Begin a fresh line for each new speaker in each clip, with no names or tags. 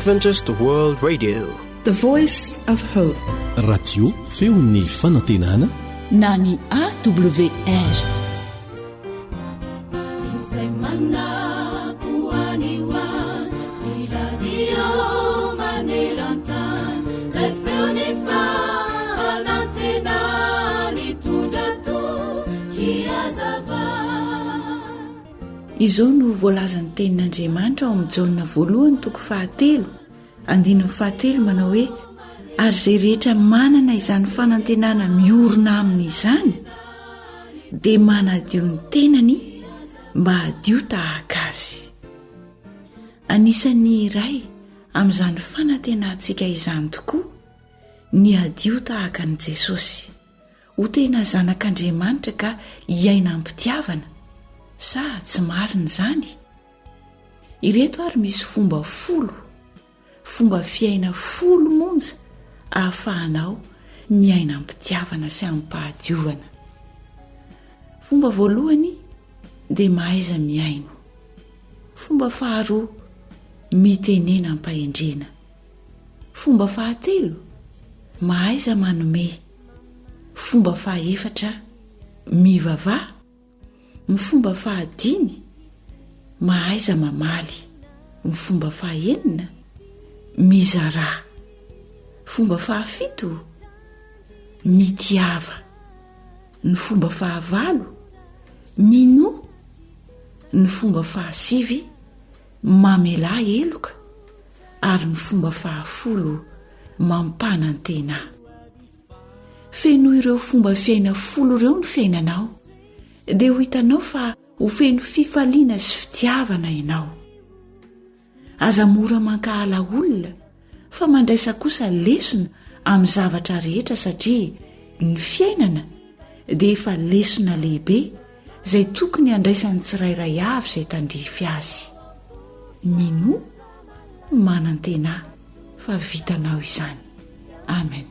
Adventist World Radio,
the voice of hope.
Radio feon'ny fanantenana
na ny AWR. Izao no voalazan'ny tenin'Andriamanitra ao amin'ny Jaona 1:7 manao hoe: ary izay rehetra manana izany fanantenana miorina aminy izany dia manadio ny tenany mba hadio tahaka azy. Anisan'ny iray amin'izany fanantenantsika izany tokoa ny hadio tahaka an'i Jesosy, ho tena zanak'Andriamanitra ka hiaina ampitiavana. Sa tsy marina izany? Ireto ary misy fomba fiaina 10 monja ahafahanao miaina ampitiavana sy ampahadiovana. Fomba voalohany dia mahaiza miaino. Fomba faharoa, mitenena ampahendrena. Fomba fahatelo, mahaiza manome. Fomba fahaefatra, mivavaha. Ny fomba fahadimy, mahaiza mamaly. Ny fomba fahaenina, mizara. Fomba fahafito, mitiava. Ny fomba fahavalo, mino. Ny fomba fahasivy, mamela eloka. Ary ny fomba fahafolo, mampanantena. Feno ireo fomba fiaina 10 ireo ny fiainanao, dia ho hitanao fa ho feno fifaliana sy fitiavana ianao. Aza mora mankahala olona fa mandraisa kosa lesona amin'ny zavatra rehetra, satria ny fiainana dia efa lesona lehibe izay tokony handraisan'ny tsirairay avy izay tandrify azy. Mino, manantena fa vitanao izany. Amen.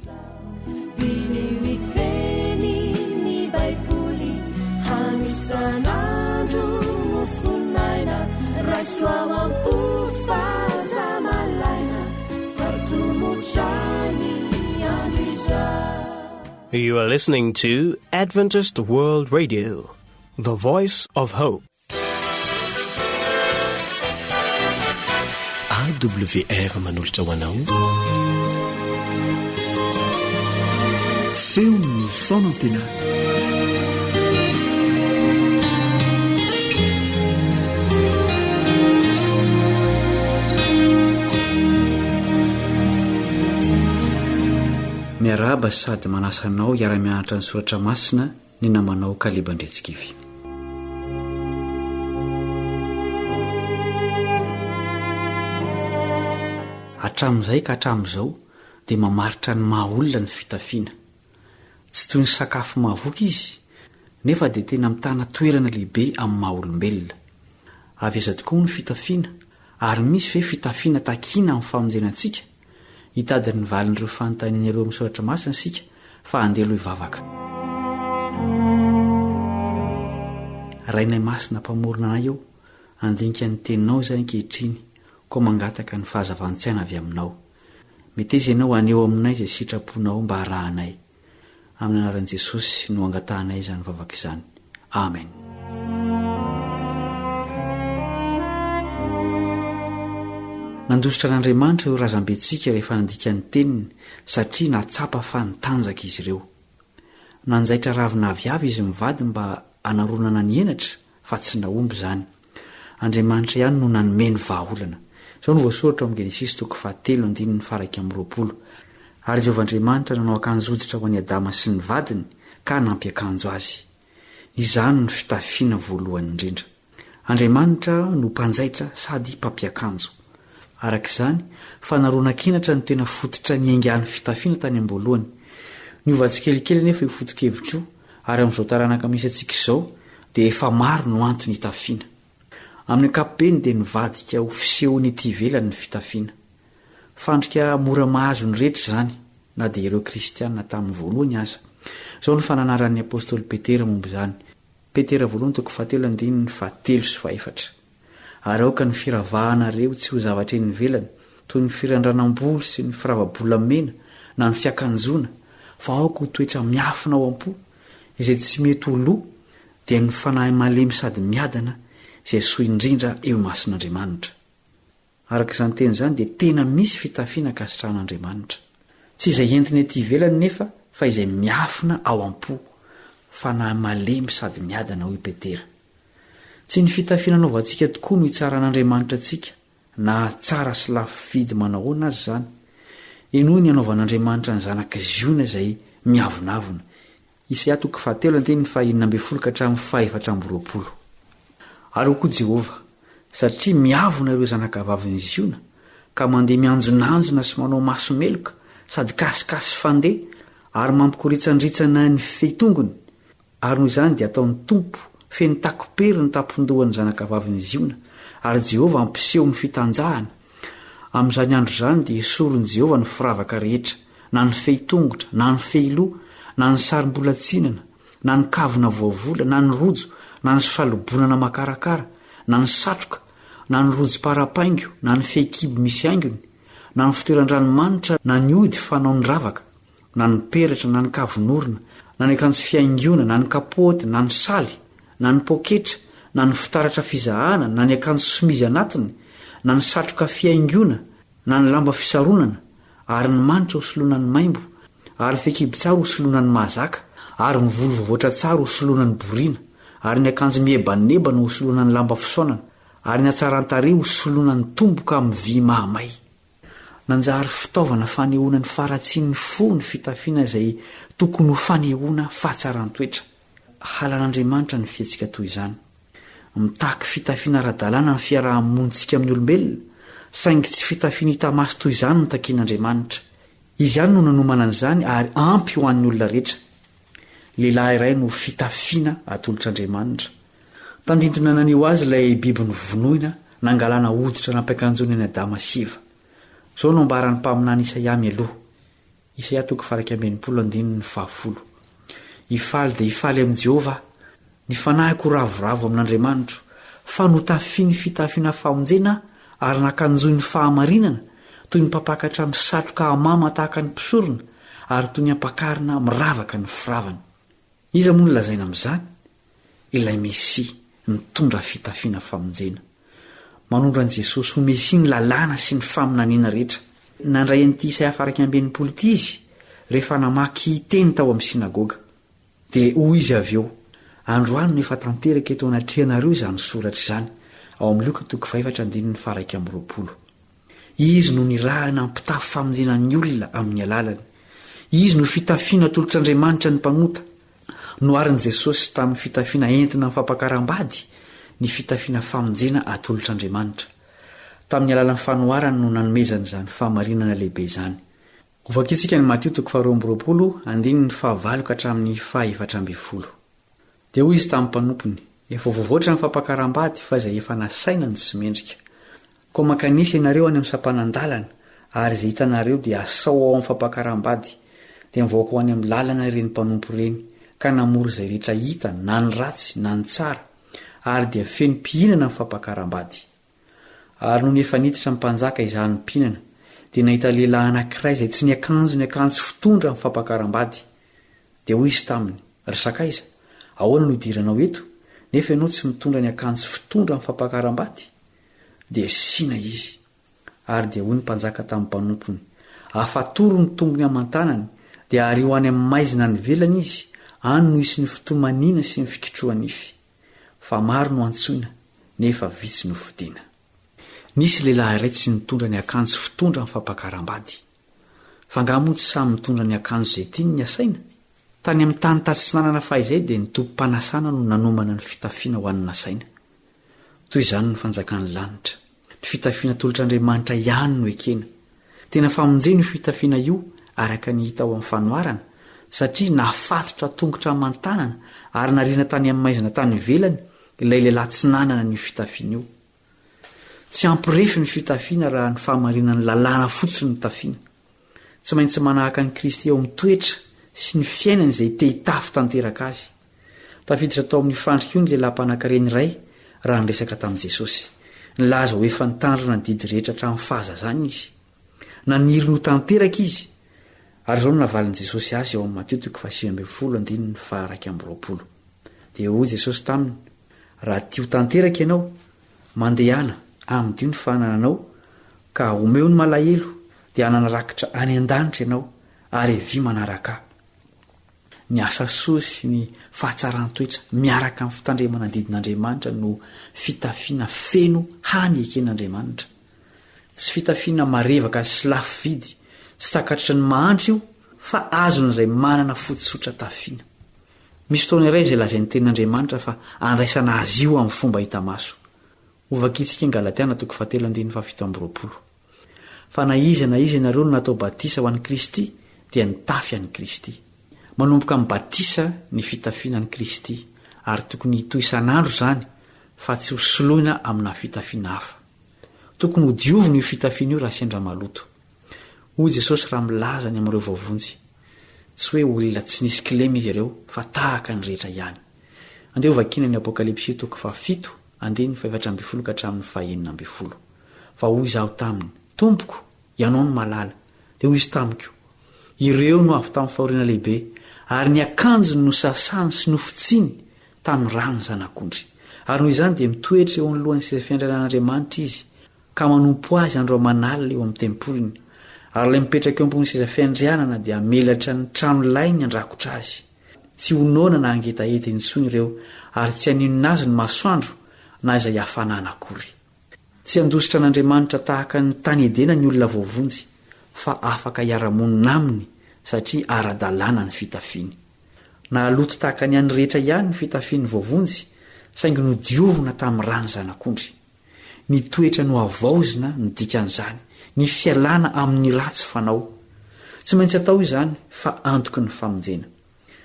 You are listening to Adventist World Radio, the voice of hope.
AWR manolotra ho anao feon'ny fanantenana.
Miaraba sady manasanao iara-mianatra ny soratra masina ny namanao Kalebandretsikivy. Hatramin'izay ka hatramin'izao dia mamaritra ny mahaolona ny fitafiana. Tsy toy ny sakafo mahavoky izy, nefa dia tena mitana toerana lehibe amin'ny mahaolombelona. Aveza tokoa ny fitafiana, ary misy ve fitafiana takiana amin'ny famonjenantsika? Hitady ny valin'ireo fanontanian'ireo amin'ny soratra masina sika fa andelo hivavaka. Rainay masina mpamorona anay eo, andinika ny teninao izay ankehitriny, koa mangataka ny fahazavan-tsaina avy aminao. Meteza ianao aneo aminay izay sitraponao mba harahanay. Amin'ny anaran'i Jesosy no angatahanay izany vavaka izany. Amen. Nandositra n'Andriamanitra io razambentsika rehefa nandika ny teniny, satria natsapa fa nitanjaka izy ireo. Nanjaitra ravina aviavy izy mivady mba anaronana ny henatra, fa tsy naomby izany. Andriamanitra ihany no nanome ny vahaolana. Izao no voasoratra amin'ny Genesis 3:1-20. Ary Jehovahandriamanitra nanao akanjo-hoditra ho an'i Adama sy ny vadiny ka nampiakanjo azy. Izany no fitafiana voalohany indrindra. Andriamanitra no mpanjaitra sady mpampiakanjo. Arak'izany, fanaronan-kenatra no tena fototra ny aingan'ny fitafiana tany am-boalohany. Niovatsikelikely nefa io foto-kevitra io, ary amin'izao taranaka misy antsika izao dia efa maro no antony hitafiana. Amin'ny ankapobeny dia nivadika ho fisehony ety ivelany ny fitafiana. Fandrika mora mahazo ny rehetra izany, na dia ireo kristianina tamin'ny voalohany aza. Izao ny fananaran'ny apôstôly Petera momba izany. Petera 1:7-7. Ary aoka ny firavahanareo tsy ho zavatra eny ivelany toy ny firandranam-boly sy ny firava-bolamena na ny fiakanjona fa aoko ho toetra miafina ao am-po izay tsy mety oloha dia ny fanahy malemy sady miadana izay soa indrindra eo mason'Andriamanitra. Araka izany teny izany dia tena misy fitafiana kasitrahan'Andriamanitra, tsy izay entiny ety ivelany nefa fa izay miafina ao am-po, fanahy malemy sady miadana hoy Petera. Tsy ny fitafiana anaovantsika tokoa no hitsaran'Andriamanitra antsika na tsara sy lafo vidy manahoana azy izany. Enoa ny anaovan'Andriamanitra ny zanaka ziona izay miavonavona. Isaia 7:5-20. Ary ho koa Jehova, satria miavona ireo zanaka vaviny ziona ka mandeha mianjonanjona sy manao masomeloka sady kasikasy fandeha ary mampikoritsandratsana ny feitongony, ary noho izany dia ataon'ny tompo feny takopery ny tapondohan'ny zanaka vaviny ziona, ary Jehova ampiseho ny fitanjahana. Amin'izany andro izany dia esorony Jehova ny firavaka rehetra, na ny feitongotra, na ny feiloha, na ny sarim-bolatsinana, na ny kavina voavola, na ny rojo, na ny falobonana makarakara, na ny satroka, na ny rojo parapaingo, na ny fehikibo misy aingony, na ny fitoeran-dranomanitra, na ny ody fanao ny ravaka, na ny peratra, na ny kavinorona, na ny akanjo fiaingona, na ny kapoty, na ny saly, na ny poketra, na ny fitaratra fizahana, na ny akanjo somizy anatiny, na ny satroka fiaingona, na ny lamba fisaronana, ary ny manitra hosoloana ny maimbo, ary fehikibo tsara hosoloana ny mahazaka, ary ny volo voavoatra tsara hosoloana ny borina, ary ny akanjo miebanebana hosoloana ny lamba fisaonana, ary ny atsaran-tarehy hosoloana ny tomboka amin'ny vy mahamay. Nanjary fitaovana fanehoana ny faratsian'ny fo ny fitafiana izay tokony ho fanehoana fahatsaran-toetra. Halan'Andriamanitra ny fiatsika toy izany. Mitaky fitafiana ara-dalàna ny fiarahamonitsika amin'ny olombelona, saingy tsy fitafiana hita maso toy izany no takian'Andriamanitra. Izy ihany no nanomana an'izany ary ampy ho an'ny olona rehetra. Lehilahy iray no fitafiana atolotr'Andriamanitra. Tandintona nanio azy ilay biby novonoina nangalana hoditra nampiakanjony any Adama sy Eva. Izao no ambaran'ny mpaminany Isaia mialoha. Isaia 40:20. Ifaly dia ifaly amin'i Jehova, ny fanahiko ravoravo amin'Andriamanitra, fa notafiany fitafiana famonjena ary nakanjoiny fahamarinana, toy ny mpapakatra amin'ny satroka hamama tahaka ny mpisorona, ary toy ny ampakarina miravaka ny firavana. Iza moa no lazaina amin'izany? Ilay Mesia mitondra fitafiana famonjena. Manondra an'i Jesosy ho Mesia ny lalàna sy ny faminaniana rehetra. Nandray an'ity Isaia 40:20 izy rehefa namaky teny tao amin'ny sinagoga. Dia hoy izy avy eo, androany no efa tanteraka eto anatrehanareo izany soratra izany, ao amin'ny Luka 4:1-2. Izy no nirahana mpitafy famonjenan'ny olona amin'ny alalany. Izy no fitafiana atolotr'Andriamanitra ny mpanota. Noarin'i Jesosy tamin'ny fitafiana entina amin'ny fampakaram-bady, ny fitafiana famonjena atolotr'Andriamanitra. Tamin'ny alalan'ny fanoharana no nanomezana izany fahamarinana lehibe izany. Ovakitsika ny Mateo 2:15-20. Dia hoy izy tamin'ny mpanompony, efa voavoatra ny fampakaram-bady fa izay efa nasaina ny tsy mendrika. Koa makanisa ianareo any amin'ny sampanandalana, ary izay hitanareo dia asao ao amin'ny fampakaram-bady, dia mivoaka ho any amin'ny lalana ireny mpanompo ireny, ka namoro izay rehetra hita na ny ratsy na ny tsara, ary dia feno mpihinana amin'ny fampakaram-bady. Ary noho ny efa niditra ny mpanjaka izany mpihinana, dia nahita lehilahy anankiray izay tsy niakanjo ny akanjo fitondra amin'ny fampakaram-bady. Dia hoy izy taminy, ry sakaiza, ahoana no idiranao eto, nefa ianao tsy mitondra ny akanjo fitondra amin'ny fampakaram-bady? Dia sina izy. Ary dia hoy ny mpanjaka tamin'ny mpanompony, afatoro ny tongony aman-tanany, dia ary ho any amin'ny maizina ny velany izy, any no isy ny fitomaniana sy ny fikitroanify. Fa maro no antsoina, nefa vitsy no fidiana. Nisy lehilahy iray tsy nitondra ny akanjo fitondra amin'ny fampakaram-bady. Fa ngamoa tsy samy mitondra ny akanjo izay tiany ny asaina. Tany amin'ny tany tatsinanana fahizay dia ny tompo-panasana no nanomana ny fitafiana ho an'ny nasaina. Toy izany ny fanjakan'ny lanitra. Ny fitafiana atolotr'Andriamanitra ihany no ekena. Tena famonjena io fitafiana io araka ny hita ao amin'ny fanoharana, satria nafatotra tongotra aman-tanana ary nariana tany amin'ny maizina tany velany ilay lehilahy tsy nanana ny fitafiana io. Tsy ampirefy ny fitafiana raha ny fahamarinan'ny lalàna fotsiny ny tafiana. Tsy maintsy manahaka ny Kristy eo amin'ny toetra sy ny fiainana izay te hitafy tanteraka azy. Tafiditra tao amin'ny fandrika io ny lehilahy mpanan-karena iray raha niresaka tamin'i Jesosy. Nilaza ho efa nitandrina ny didy rehetra hatramin'ny fahazazana izy. naniry no tanteraka izy ary zao no navalin'i Jesosy azy eo amin'ny Mateo 7:12 dia hoy Jesosy taminy: raha tia ho tanteraka ianao, mandehana amin'io ny fanananao ka omeo ny malahelo dia hananarakitra any an-danitra ianao ary evy manaraka. Ny asa soa sy ny fahatsaran-toetra miaraka amin'ny fitandremana didin'Andriamanitra no fitafiana feno hany eken'Andriamanitra. Tsy fitafiana marevaka sy lafo vidy, tsy takatry ny mahantra io, fa azony izay manana fototsotra tafiana. Misy fotoana iray izay lazain'ny tenin'Andriamanitra fa andraisana azy io amin'ny fomba hita maso. Ovakitsika Galatiana 4:17. Fa na iza ianareo no natao batisa ho an'i Kristy dia nitafy an'i Kristy. Manomboka amin'ny batisa ny fitafiana an'i Kristy ary tokony hitoy isan'andro izany fa tsy ho soloina amina fitafiana hafa. Tokony ho diovina io fitafiana io raha sendra maloto. Hoy Jesosy raha milaza ny amin'ireo vaovonjy, tsy hoe olona tsy nisy kilema izy ireo fa tahaka ny rehetra ihany. Andeha vakiana ny Apokalipsy 7:7-9. Fa hoy izaho taminy: Tompoko, ianao no malala. Dia hoy izy tamiko: ireo no avy tamin'ny fahoriana lehibe ary ny akanjony no sasany sy nofitsiny tamin'ny rano ny zanak'ondry. Ary noho izany dia mitoetra eo amin'ny lohan'ny seza fiandrianan'Andriamanitra izy ka manompo azy andro aman'alina eo amin'ny tempoliny. Ary ilay mipetraka eo ambony seza fiandrianana dia melatra ny trano lainy andrakotra azy. Tsy honona na angetaeta intsony ireo ary tsy haninona azy ny masoandro na izay hafanana akory. Tsy handositra an'Andriamanitra tahaka ny tany edena ny olona voavonjy, fa afaka hiara-monina aminy satria ara-dalàna ny fitafiany. Na aloto tahaka ny an'ny rehetra ihany ny fitafiany voavonjy, saingy no diovina tamin'ny rano zanak'ondry. Ny toetra no avaozina ny dikan'izany, ny fialana amin'ny ratsy fanao. Tsy maintsy atao izany fa antoky ny famonjena.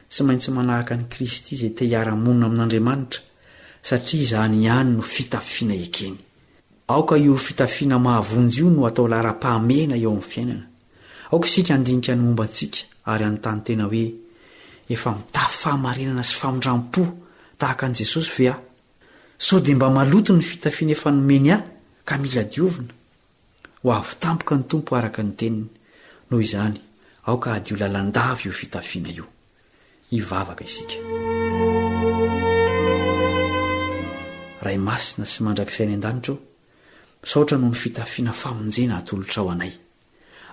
Tsy maintsy manahaka ny Kristy izay te hiara-monina amin'Andriamanitra satria izany ihany no fitafiana ekeny. Aoka io fitafiana mahavonjy io no atao lara-pahamehana eo amin'ny fiainana. Aoka isika handinika ny momba antsika ary anontany tena hoe: efa mitafy fahamarinana sy famondram-po tahaka an'i Jesosy ve aho? Sao dia mba maloto ny fitafiana efa nomeny ahy ka mila diovina? Ho avy tampoka ny Tompo araka ny teniny. Noho izany, aoka hadio lalandava io fitafiana io. Hivavaka isika. Ray masina sy mandrakizay ny an-danitra eo, saotra noho ny fitafiana famonjena atolotra ao anay.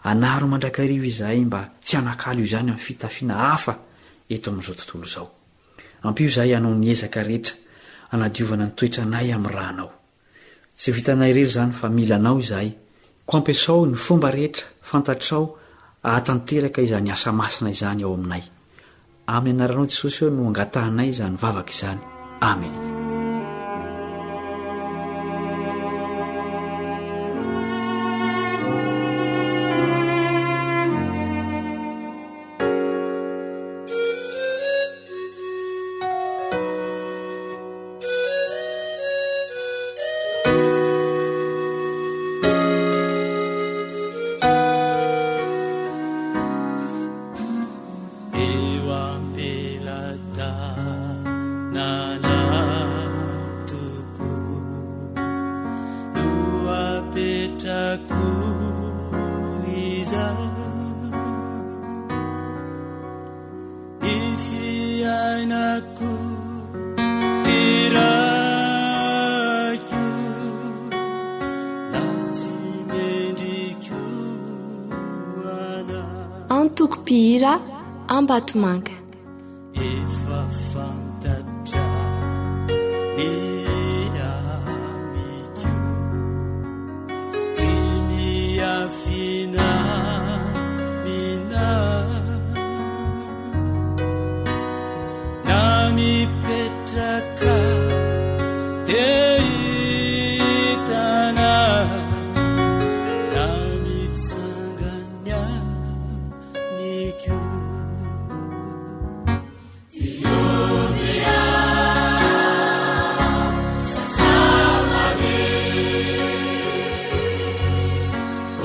Anaro mandrakarivo izahay mba tsy hanakalo izany amin'ny fitafiana hafa eto amin'izao tontolo izao. Ampio izahay hanao ny ezaka rehetra hanadiovana ny toetranay amin'ny rahanao. Tsy vitanay irery izany fa milanao izahay, ko ampiasao ny fomba rehetra fantatrao ahatanteraka izany asa masina izany ao aminay. Amin'ny anaranao Jesosy eo no angatahanay izany vavaka izany. Amen.
Antoko-pihira Ambatomanga.
Efa fantatra ny amiko, tsy miafina mina, na mipetraka dia hitana, na mitsanganya niko.
Oh,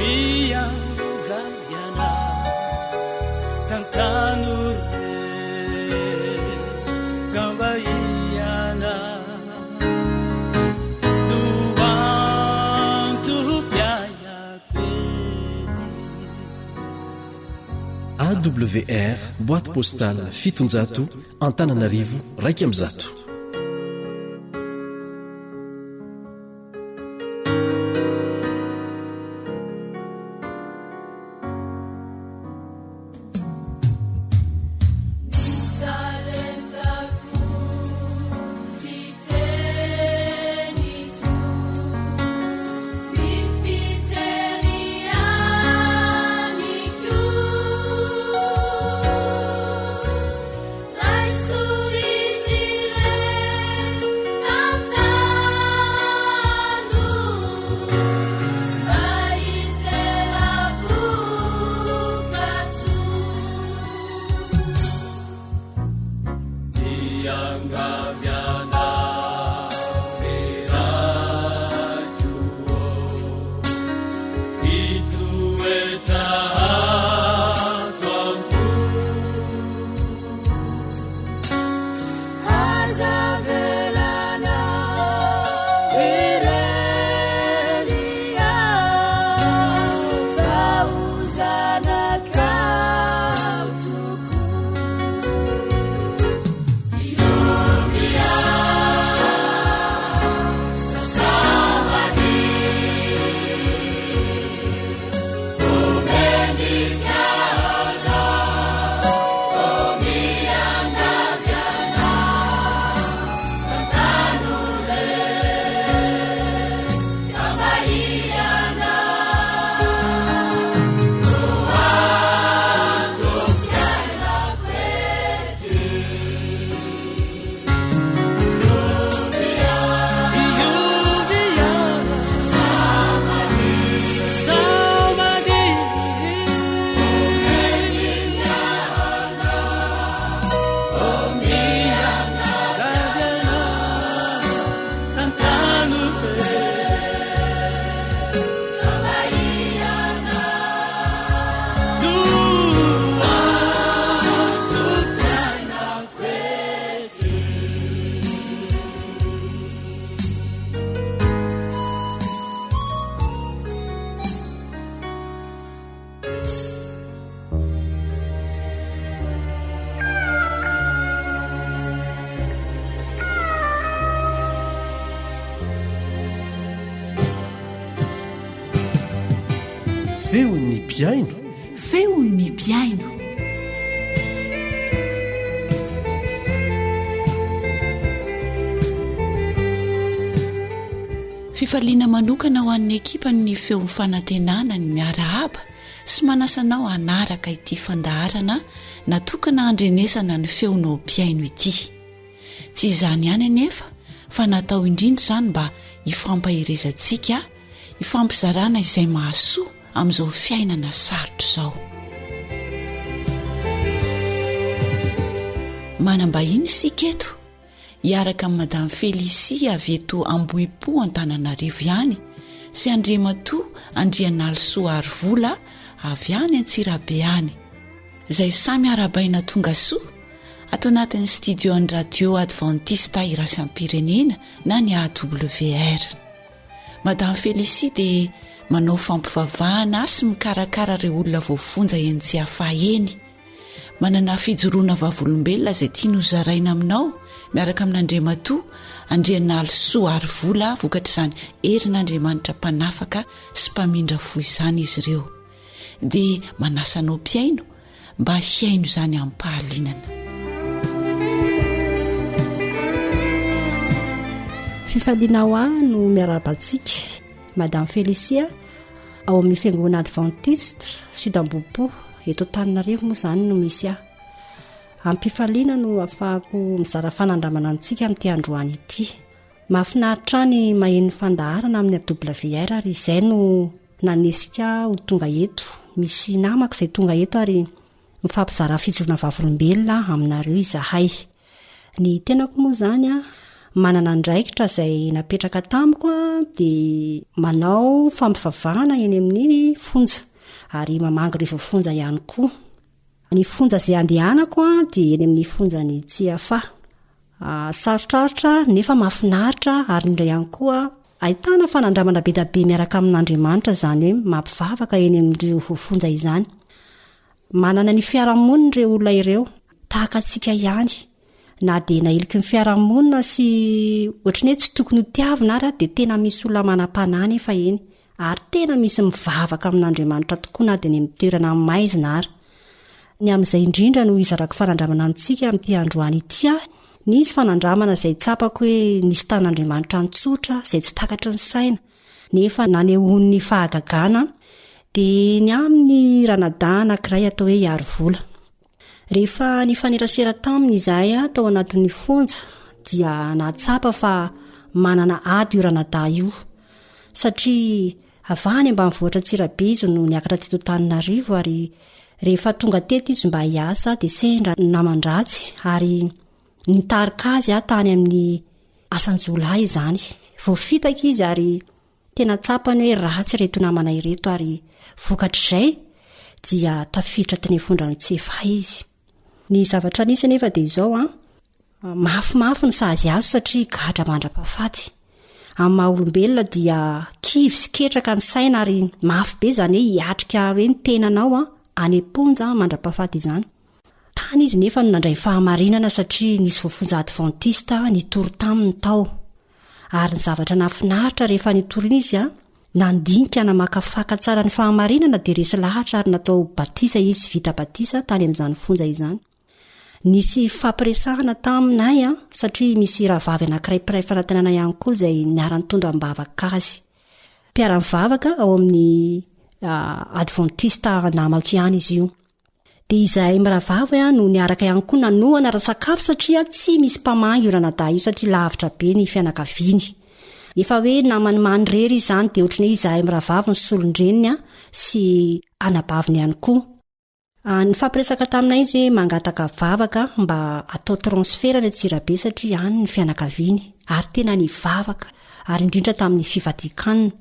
miangaviana tantanure gambaiana luantupiaya kwety.
AWR boîte postale 700 Antananarivo 1
feon'ny piaino
feon'ny piaino. Fifaliana manokana ho an'ny ekipa ny feon'ny fanantenana ny miarahaba sy manasanao anaraka ity fandaharana natokana andrenesana ny feonao piaino ity. Tsy izany ihany anefa fa natao indrindra izany mba hifampahirezantsika hifampizarana izay mahasoa amin'izao fiainana sarotra izao. Manambahiny isika eto hiaraka amin'ny Madame Félicie avy eto Ambohipo Antananarivo ihany sy Andriamatoa Andrianalisoa Arivola avy any Antsirabe any, izay samy arabaina tonga soa ato anatin'ny studio ny radio Adventista Irasampirenena na ny AWR. Madame Félicie dia manao fampivavahana sy mikarakara ireo olona voafonja eny tsy hafaheny. Manana fijoroana vavolombelona izay tiany hozaraina aminao miaraka amin'Andriamatoa Andrianalisoa Arivola vokatra izany herin'Andriamanitra mpanafaka sy mpamindra fo izany izy ireo. Dia manasanao piaino mba hiaino izany amin'ny pahalinana.
Fifaliana ho ahy no miarabantsika Madame Félicie ao amin'ny fiangonana Adventiste Sud Ambohipo eto Antananarivo moa izany no misy ahy. Ampifaliana no afahako mizara fanandramana antsika amin'ity androany ity. Mahafinaritra ny maheno fandaharana amin'ny AWR ary izay no nanesika ho tonga eto. Misy namako izay tonga eto ary mifampizara fijoroana vavolombelona aminareo izahay. Ny tenako moa izany manana ndraikitra izay napetraka tamiko a dia manao fampivavahana eny amin'ny fonja ary mamanga ireo fonja ihany koa. Ny fonja izay andehanako a dia eny amin'ny fonja ny Tsiafa. Sarotrarotra nefa mahafinaritra ary indray ihany koa ahitana fanandramana be dia be miaraka amin'Andriamanitra, izany hoe mampivavaka eny amin'ireo fonja izany. Manana ny fiarahamonina ireo olona ireo tahaka antsika ihany, na dia nailiky ny fiarahamonina sy ohatrany hoe tsy tokony ho tiavina ary dia tena misy olona manam-panahy nefa eny, ary tena misy mivavaka amin'Andriamanitra tokoa na dia ny amin'ny toerana maizina ary. Ny amin'izay indrindra no izarako fanandramana amintsika amin'ity androany ity a, nisy fanandramana izay tsapako hoe nisy tan'Andriamanitra nitsotra izay tsy takatry ny saina nefa nanehon'ny fahagagana dia ny amin'ny ranadà anankiray atao hoe Iarivola. Rehefa ny fanerasera taminy izahay tao anatin'ny fonja dia nahatsapa fa manana ady io ranadà io, satria avany ambanivohitra Antsirabe izy no niakatra teto Antananarivo, ary rehefa tonga teto izy mba hiasa dia sendra namandratsy ary nitarika azy tany amin'ny asan-jolahy izany. Voafitaka izy ary tena tsapany hoe ratsy ireto namana ireto, ary vokatr'izay dia tafiditra teny fondra ny Tsiafa izy. Ny zavatra nisy nefa dia izao mafimafy ny sazy azo satria gadra mandra-pahafaty. Amin'ny maha olombelona dia kivy sy ketraka ny saina ary mafy be izany hoe hiatrika hoe ny tenanao any am-ponja mandra-pahafaty izany. Tany izy nefa no nandray fahamarinana satria nisy voafonja Adventista nitory taminy tao, ary ny zavatra nafinaritra rehefa nitorina izy nandinika namakafaka tsara ny fahamarinana dia resy lahatra ary natao batisa izy, vita batisa tany amin'izany fonja izany. Nisy fampiresahana taminay satria misy rahavavy anankiray mpiray fanantenana ihany koa izay niara-nitondra mivavaka azy. Mpiara-mivavaka ao amin'ny Adventista namako ihany izy io. Dia izahay mirahavavy no niaraka ihany koa nanoana ara-sakafo satria tsy misy mpamangy io ranadà io satria lavitra be ny fianakaviany. Efa hoe namany mandrery izany dia ohatrany hoe izahay mirahavavy ny solondreniny sy anabaviny ihany koa. Ny fampiresaka taminay izy hoe mangataka vavaka mba atao transfert ny Antsirabe satria ihany ny fianakaviany, ary tena nivavaka ary indrindra tamin'ny fivadikanina.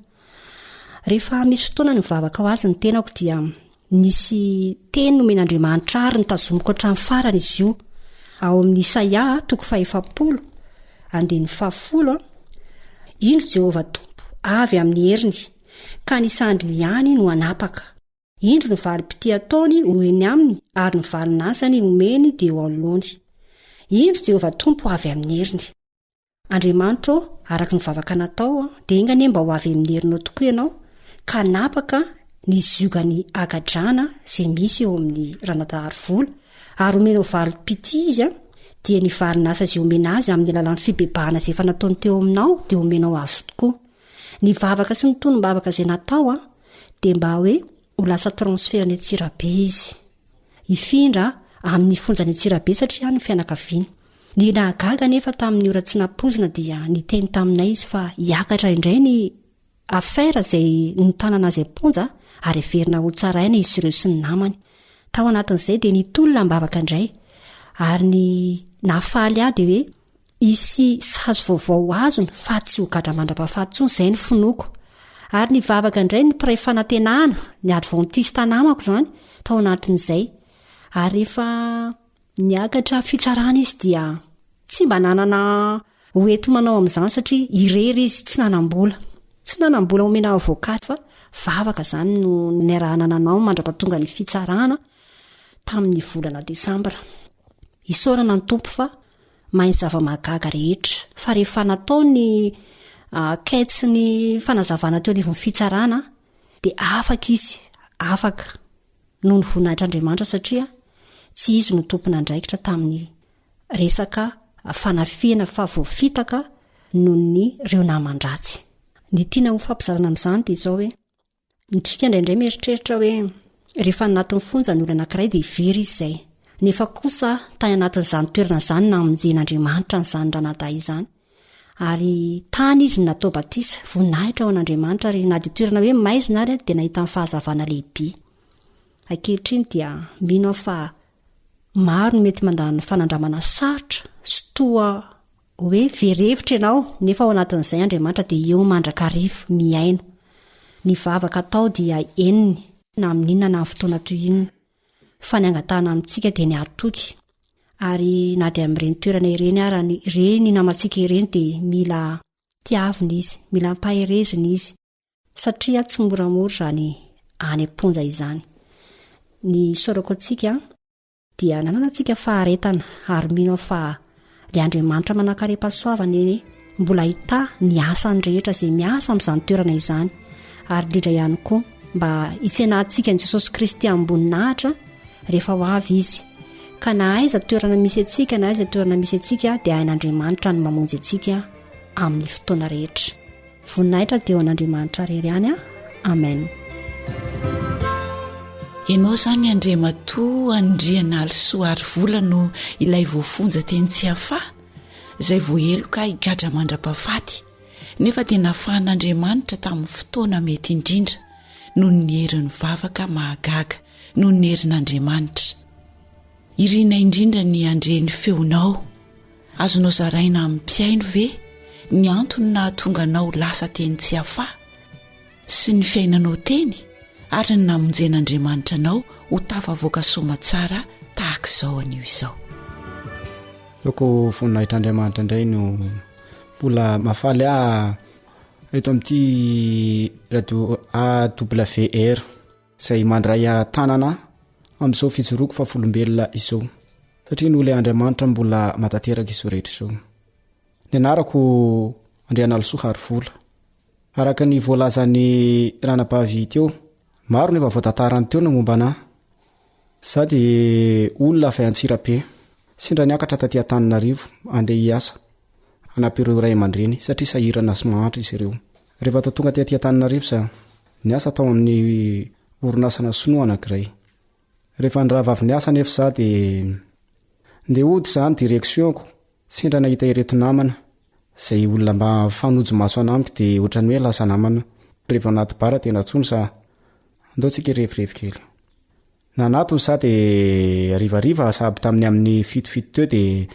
Rehefa misy fotoana ny vavaka ho azy ny tenako dia nisy teny nomen'Andriamanitra ary nitazomiko hatramin'ny farany izy io ao amin'ny Isaia 7:1 andiny 7. Indro Jehovah Tompo avy amin'ny heriny, ka ny sandry ihany no anapaka. Indro ny valim-pity ataony hoeny aminy, ary ny valonasany homeny dia ho anoloany. Indro Jehovah Tompo avy amin'ny heriny. Andriamanitra araka ny vavaka natao dia ingany mba ho avy amin'ny herinao tokoa ianao, ka napaka ny ziogany agadrana izay misy eo amin'ny ranadà Arivola, ary homenao valim-pity izy dia ny valonasa izay homena azy amin'ny alalan'ny fibebahana izay efa nataony teo aminao dia homenao azy tokoa. Ny vavaka sy ny tonom-bavaka izay natao dia mba hoe ho lasa transfert ny Antsirabe izy, hifindra amin'ny fonja ny Antsirabe satria ny fianakaviany. Ny nahagaga nefa tamin'ny ora tsy nampozina dia niteny taminay izy fa hiakatra indray ny afera izay nitanana azy am-ponja ary everina ho tsaraina izy ireo sy ny namany. Tao anatin'izay dia nitolona mbavaka indray, ary ny nafaly dia hoe isy sazo vaovao azony fa tsy ho gadra mandra-pahafaty tsony, izay ny finoko. Ary ny vavaka indray ny mpiray fanantenana ny Adventista namako izany tao anatin'izay, ary rehefa niakatra fitsarana izy dia tsy mba nanana hoeto manao amin'izany satria irery izy tsy nanambola homena avokaty fa vavaka izany no niarahana nanao mandra-pahatonga ny fitsarana tamin'ny volana Desambra. Isaorana ny Tompo fa mahay zava-mahagaga rehetra, fa rehefa natao ny kaity sy ny fanazavana teo anivon'ny fitsarana dia afaka noho ny voninahitry'Andriamanitra satria tsy izy no tompona andraikitra tamin'ny resaka fanafiana fa voafitaka noho ny reo namandratsy. Ny tiana ho fampizarana amin'izany dia izao hoe nitsika indraindray mieritreritra hoe rehefa anatin'ny fonja ny olona anankiray dia ivery izy izay, nefa kosa tany anatin'izany toerana izany namonjen'Andriamanitra n'izany ranadà izany, ary tany izy ny natao batisa voninahitra ao an'Andriamanitra, ary na dia toerana hoe maizina ary dia nahita ny fahazavana lehibe. Ankehitriny dia mino aho fa maro no mety mandany fanandramana sarotra sy toa hoe verevitra ianao nefa ao anatin'izay Andriamanitra dia eo mandrakarivo miaino. Ny vavaka atao dia eniny na amin'inona na amin'ny fotoana toy inona fa ny angatahana amintsika dia ny atoky. Ary na dia amin'ireny toerana ireny ary ireny namantsika ireny dia mila tiavina izy, mila mpahirezina izy satria tsy moramora izany any am-ponja izany. Ny saorako antsika dia nananantsika faharetana ary mino fa ilay Andriamanitra manankarem-pahasoavana eny mbola hita ny asany rehetra izay miasa amin'izany toerana izany ary indrindra ihany koa mba hisenahantsika ny Jesosy Kristy amboninahitra rehefa ho avy izy. Ka na aiza toerana misy antsika na aiza toerana misy antsika dia ain'Andriamanitra ny mamonjy antsika amin'ny fotoana rehetra. Voninahitra dia ho an'Andriamanitra irery ihany. Amen.
Ianao zany Andriamatoa andriana alisoa ary vola no ilay voafonja teny tsy hafa izay voaheloka higadra mandra-pahafaty nefa dia nafahan'Andriamanitra tamin'ny fotoana mety indrindra noho ny herin'ny vavaka mahagaga noho ny herin'Andriamanitra. Irina indrindra ny andreny feonao, azonao zaraina amin'ny mpiaino ve ny antony nahatonga anao lasa teny tsy hafa sy ny fiainanao teny ary ny namonjen'Andriamanitra anao ho tafavoaka soma tsara tahaka izao anio izao.
Loko voninahitr'Andriamanitra indray no mbola mafaly eto amin'ity radio AWR izay mandray tanana amin'izao fijoroako fa folombelona izao satria no ilay Andriamanitra mbola matateraka izy rehetra izao. Ny anarako Andriana Alisoa ary vola araka ny voalazany ranam-pahavy teo maro nefa voatantarany teo no mombana sady olona fa Antsirabe sendra niakatra taty Antananarivo andeha hiasa anapireo ray aman-dreny satria sahirana sy mahantra izy ireo. Rehefa tonga taty Antananarivo sa niasa tao amin'ny orinasana sinoa anankiray. Rehefa ndrava avy niasa nefa za dia ndeha ody zany direksionko sendra nahita ireto namana izay olona mba fanojo maso anamiko dia ohatrany hoe lasa namana. Rehefa anaty bara tena tsony sa andao tsika revirevy kely. Nanatony sa dia rivariva saby tamin'ny amin'ny fitofito teo dia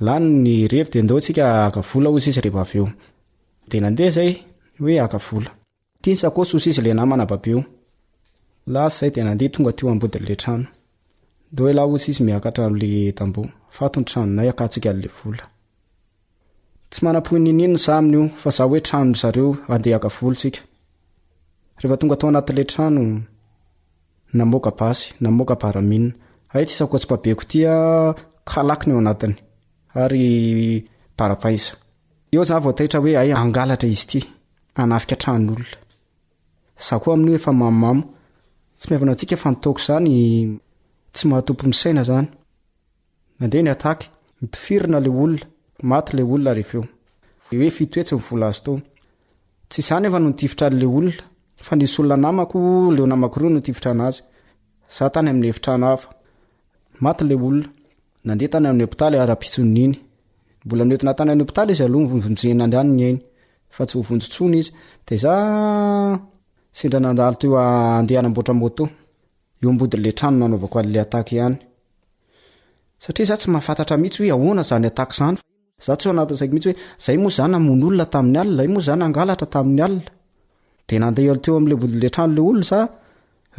lany ny revy dia andao tsika akavola hozy izy rehefa avy eo. Dia nandeha zay hoe akavola. Tiany sakosy hozy izy ilay namana babeo. Lasa zay dia nandeha tonga teo ambodin'ilay trano. Dao hoe la hozy izy miakatra amin'ilay tambo. Fatony tranonay akatsika an'ilay vola. Tsy manam-poy ninino sa amin'io fa za hoe trano zareo andeha akavola tsika. Rehefa tonga tao anatin'ilay trano namoaka basy, namoaka baraminina. Ay ty sakotsy babeko tia kalakiny eo anatiny ary barapaisa. Eo za voataitra hoe ay angalatra izy ty anafika tranon'olona. Za koa amin'io efa mamamo tsy miavana antsika fantaoko zany tsy mahatompo misaina zany. Nandeha ny ataky mitifirina le olona maty le olona rehefa eo. Hoe fitoetsy ny vola azy tao. Tsy izany efa no nitifitra le olona fa nisy olona namako leo namako roa no nitifitra anazy. Za tany amin'ny efitrano hafa. Maty le olona. Nandeha tany amin'ny hopitaly ara-pitsoniny. Mbola noentina tany amin'ny hopitaly izy aloha mivonjena andany ny ainy fa tsy hovonjotsony izy. Dia za sendra nandalo teo andeha anamboatra moto eo ambodin'ilay trano nanaovako an'ilay ataky ihany. Satria za tsy mahafantatra mihitsy hoe ahoana zany ataky zany. Za tsy ho anatin'izay mihitsy hoe zay moa zany namono olona tamin'ny alina, moa zany angalatra tamin'ny alina. Dia nandeha teo amin'ilay bodin'ilay trano le olona za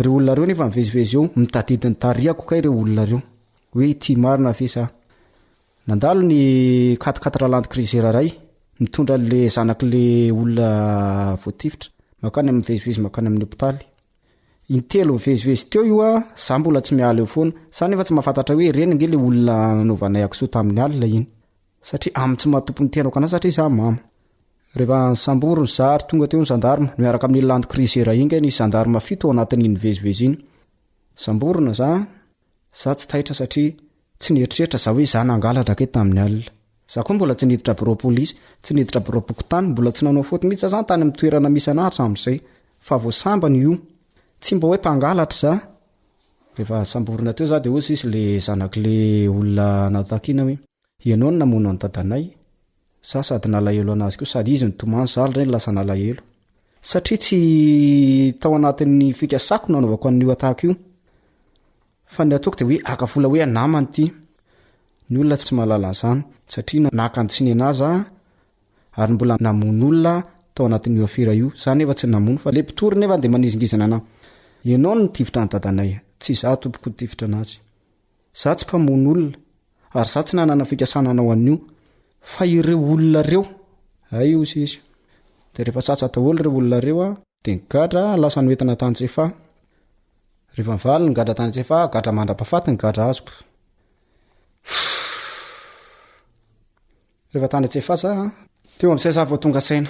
reo olona reo nefa mivezivezy eo mitadidiny tariako kay reo olona reo hoe ty marina ve za. Nandalo ny 4x4 Land Cruiser ray mitondra le zanak'le olona voatifitra makany amin'ny vezivezy makany amin'ny hopitaly. Intelo mivezivezy teo io za mbola tsy miala eo foana sa nefa tsy mahafantatra hoe reny nge le olona nanaovanay akoso tamin'ny alina iny satria amin'ny tsy mahatompo ny tenako anazy satria za mamo. Rehefa samborony za ary tonga teo ny zandarma miaraka amin'ny Land Cruiser inga ny zandarma fito ao anatin'iny vezivezy iny. Samborona za tsy taitra satria tsy nieritreritra za hoe za nangalatra ke tamin'ny alina. Za koa mbola tsy niditra bureau polisy, tsy niditra bureau pokotany, mbola tsy nanao foto mihitsy za tany amin'ny toerana misy anahitra amin'izay fa voasambany io. Tsy mba hoe mpangalatra za. Rehefa samborona teo za dia ozy izy le zanak'le olona natakiana hoe ianao no namono ny dadanay. Za sady nalahelo anazy koa sady izy nitomany za reny lasa nalahelo. Satria tsy tao anatin'ny fikasako nanaovako an'io ataka io. Fa ny ataoko dia hoe akavola hoe namany ty. ny olona tsy mahalala zany satria nakantsinay anazy ary mbola namono olona tao anatin'io afira io zany efa tsy namono fa le mpitory nefa de manizingizana ana ianao no tivitra ny dadanay tsy za tompoko tivitra anazy za tsy mpamono olona ary za tsy nanana fikasanana ao an'io fa ireo olona reo ay io sisy de rehefa tsatsa daholo reo olona reo de ngadra lasa noentina tany Jefa rehefa mivaly ny gadra tany Jefa gadra mandra-pahafaty ny gadra azoko rehefa tany Jefa za teo amin'izay za vao tonga saina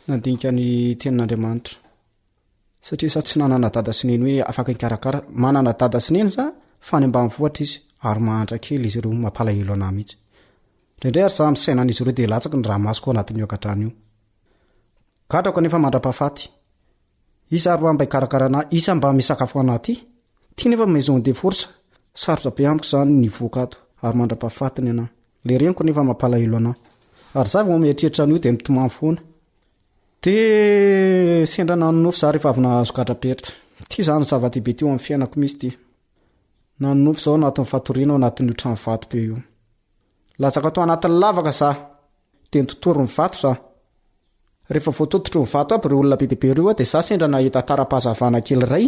nandinika ny tenin'Andriamanitra satria sa tsy nanana dada sy neny hoe afaka hikarakara manana dada sy neny za fa ny ambanivohitra izy ary mahantra kely izy ireo mampalahelo anahy mihitsy indrindray ary za misaina an'izy ireo de latsaky ny raha masoko ao anatin'io ankatrano io gadrako nefa mandra-pahafaty isa ro mba hikarakara anahy isa mba misakafo anahy ty nefa maison de force sarotra be amiko zany ny voaka ato ary mandra-pahafatiny anahy le reniko nefa mampalahelo anahy ary za vao mieritreritra an'io de mitomany foana de sendra nanonofo za rehefa avy nahazo gadra-peritra ty zany zava-dehibe teo amin'ny fiainako misy ty nanonofo zao anatin'ny fatoriana ao anatin'io trano vato be io latsaka atao anatin'ny lavaka za de nitotoro ny vato za rehefa voatototro ny vato aby re olona be dehibe reo de za sendra nahita tara-pahazavana kely ray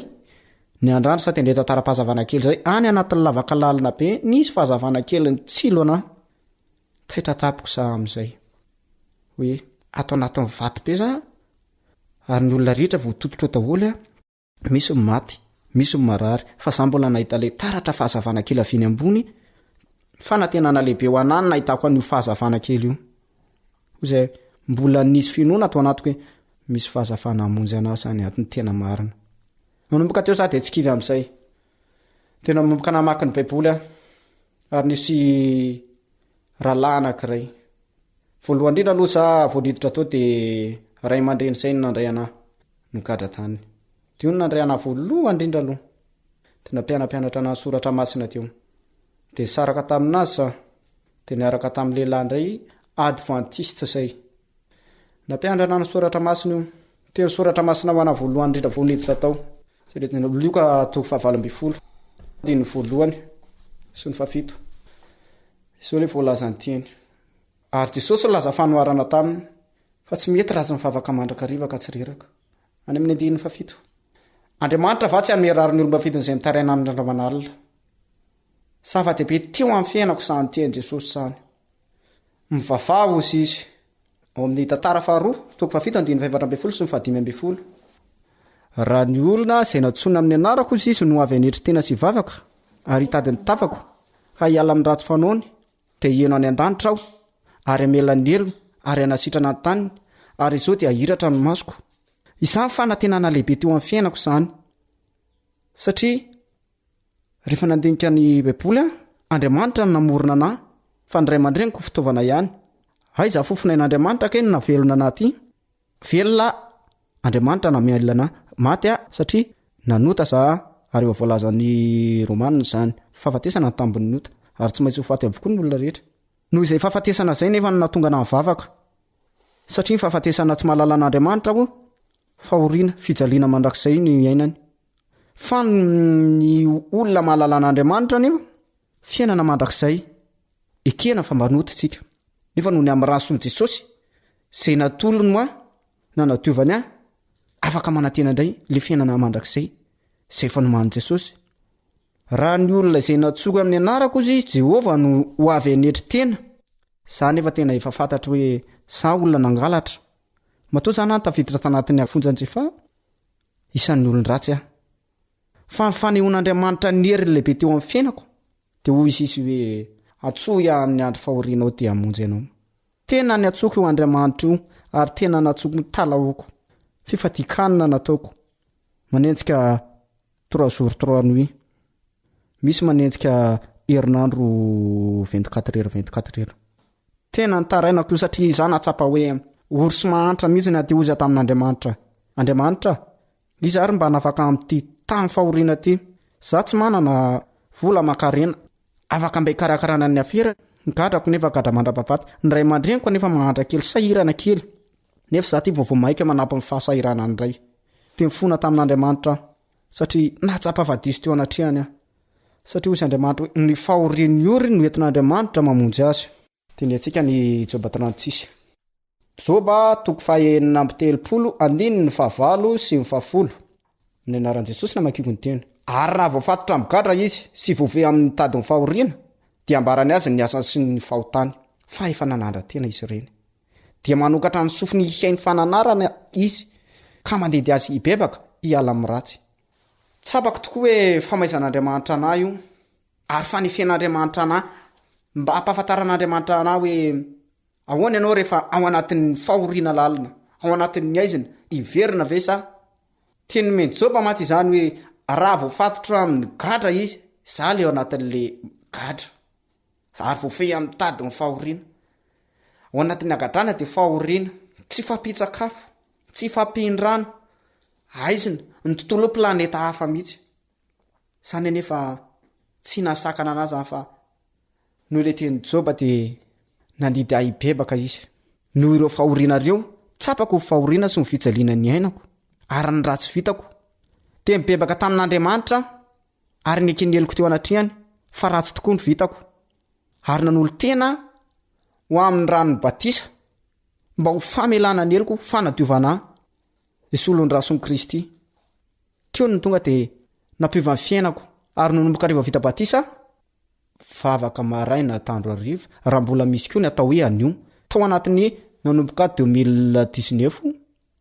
ny andrano sa de nahita tara-pahazavana kely ray any anatin'ny lavaka lalina be nisy fahazavana kely ny tsilo anahy taitra tapoko za amin'izay hoe atao anatin'ny vato be za ary ny olona rehetra voatototra daholo misy maty misy marary fa za mbola nahita le taratra fahazavana kely aviny ambony fanatenana lehibe ho anany nahitako an'io fahazavana kely io zay mbola nisy finoana atao anatiko hoe misy fahazavana amonjy anahy zany atiny tena marina nanomboka teo za de tsy kivy amin'izay tena momboka namaky ny baiboly ary nisy rahalahy anankiray voalohany indrindra aloha za voaliditra tao de ray aman-dreny zay nandray anahy nigadra tany de io nandray anahy voalohany indrindra aloha de nampianampianatra anahy soratra masina teo de saraka taminazy za de niaraka tamin'ny lehilahy indray adventiste zay nampianatra anahy ny soratra masina io teo soratra masina ho anahy voalohany indrindra vao niditra tao lioka toko 7 ny voalohany sy ny fafito izao le voalazany tiany ary Jesosy laza fanoharana taminy fa tsy mety raha tsy mivavaka mandrakariva ka tsy reraka any amin'ny 9 Andriamanitra va tsy amerary ny olombafidin'izay mitaraina amin'ny randramanalina zava-dehibe teo amin'ny fiainako zany tiany Jesosy zany mivavaha ozy izy ao amin'ny tantara faharoa toko 7:5 sy 5 raha ny olona zay natsona amin'ny anarako izy izy no avy anetry tena sy vavaka ary hitady ny tafako ka hiala amin'ny ratsy fanaony de hieno any an-danitra aho ary amela ny elona ary anasitrana ny taniny ary izao dia ahiratra ny masoko izany fanantenana lehibe teo amin'ny fiainako zany satria rehefa nandinika ny baiboly Andriamanitra no namorona anahy fa ny ray aman-dreniko fitaovana ihany aiza fofonain'Andriamanitra keny navelona anahy ty velona Andriamanitra namelona anahy maty satria nanota za ary eo voalazan'ny Romanina zany fahafatesana ny tambony nota ary tsy maintsy ho faty avokoa ny olona rehetra noho izay fahafatesana zay nefa natonga na mivavaka satria fahafatesana tsy mahalala an'Andriamanitra ho fahoriana fijaliana mandrakizay ny iainany fa ny olona mahalala an'Andriamanitra nefa fiainana mandrakizay ekena fa manota tsika nefa noho ny amin'ny rantsony Jesosy zay natolony moa na nadiovany afaka manantena indray le fiainana mandrakizay zay fa nomany Jesosy raha ny olona izay natsoka amin'ny anarako izy Jehova no ho avy anetry tena za nefa tena efa fantatra hoe sa olona nangalatra matoa zany tafiditra tanatin'ny afonjan'i Jefa isan'ny olon-dratsy fa ny fanehoan'Andriamanitra ny hery lehibe teo amin'ny fiainako de hoy izy hoe atsoya ny andro fahorianao dia hamonjy ianao tena ny atsoko io Andriamanitra io ary tena natsoko ny talaoko fifatikanina nataoko manenjika 3 jours 3 nuit misy manenjika herinandro 24 heures tena nitarainako io satria za natsapa hoe orsy mahantra mihitsy ny aty ozy tamin'Andriamanitra izy ary mba nafaka amin'ity tany fahoriana ty za tsy manana vola makarena afaka mba hikarakarana ny afera gadrako nefa gadra mandra-pahafaty ny ray aman-dreniko nefa mahantra kely sahirana kely nefa za ty vovô maika manampy ny fahasahirana ny ray de mifona tamin'Andriamanitra satria natsapa fadiso teo anatrehany satria osy Andriamanitra hoe ny fahorian'ny ory no entin'Andriamanitra mamonjy azy. Teny antsika ny Joba 36. Joba 9:30 sy 10. Ny anaran'i Jesosy na makiko ny teny. Ary na voafatotra migadra izy sy voave amin'ny tady ny fahoriana dia ambarany azy ny asany sy ny fahotany fa efa nanandra tena izy ireny. Dia manokatra ny sofiny hihainy fananarana izy ka mandedy azy hibebaka hiala amin'ny ratsy. Tsapako tokoa hoe famaizan'Andriamanitra anahy io ary fanefen'Andriamanitra anahy mba hampahafantaran'Andriamanitra anahy hoe ahoana ianao rehefa ao anatin'ny fahoriana lalina, ao anatin'ny aizina iverina ve sa? Teny meny Joba maty izany hoe raha voafatotra amin'ny gadra izy, za le ao anatin'le gadra ary voafehy amin'ny tady ny fahoriana. Ao anatin'ny agadrana dia fahoriana, tsy fampitsakafo, tsy fampihindrana, aizina ny tontolo planeta hafa mihitsy. Sany anefa tsy nasakana anazy fa noho le teny Joba dia nandidy ahibebaka izy. Noho ireo fahoriana ireo, tsapako fahoriana sy ny fijaliana ny ainako ary ny ratsy vitako. Dia mibebaka tamin'Andriamanitra ary niekeneloko teo anatrehany fa ratsy tokoa ny vitako. Ary nanolo tena ho amin'ny ranony batisa mba ho famelana ny eloko fanadiovana isolon'ny rason'i Kristy. Teo ny tonga dia nampiova ny fiainako ary nonomboka riva vita batisa vavaka maraina tandro ariva raha mbola misy koa ny atao hoe anio tao anatin'ny nanomboka 2019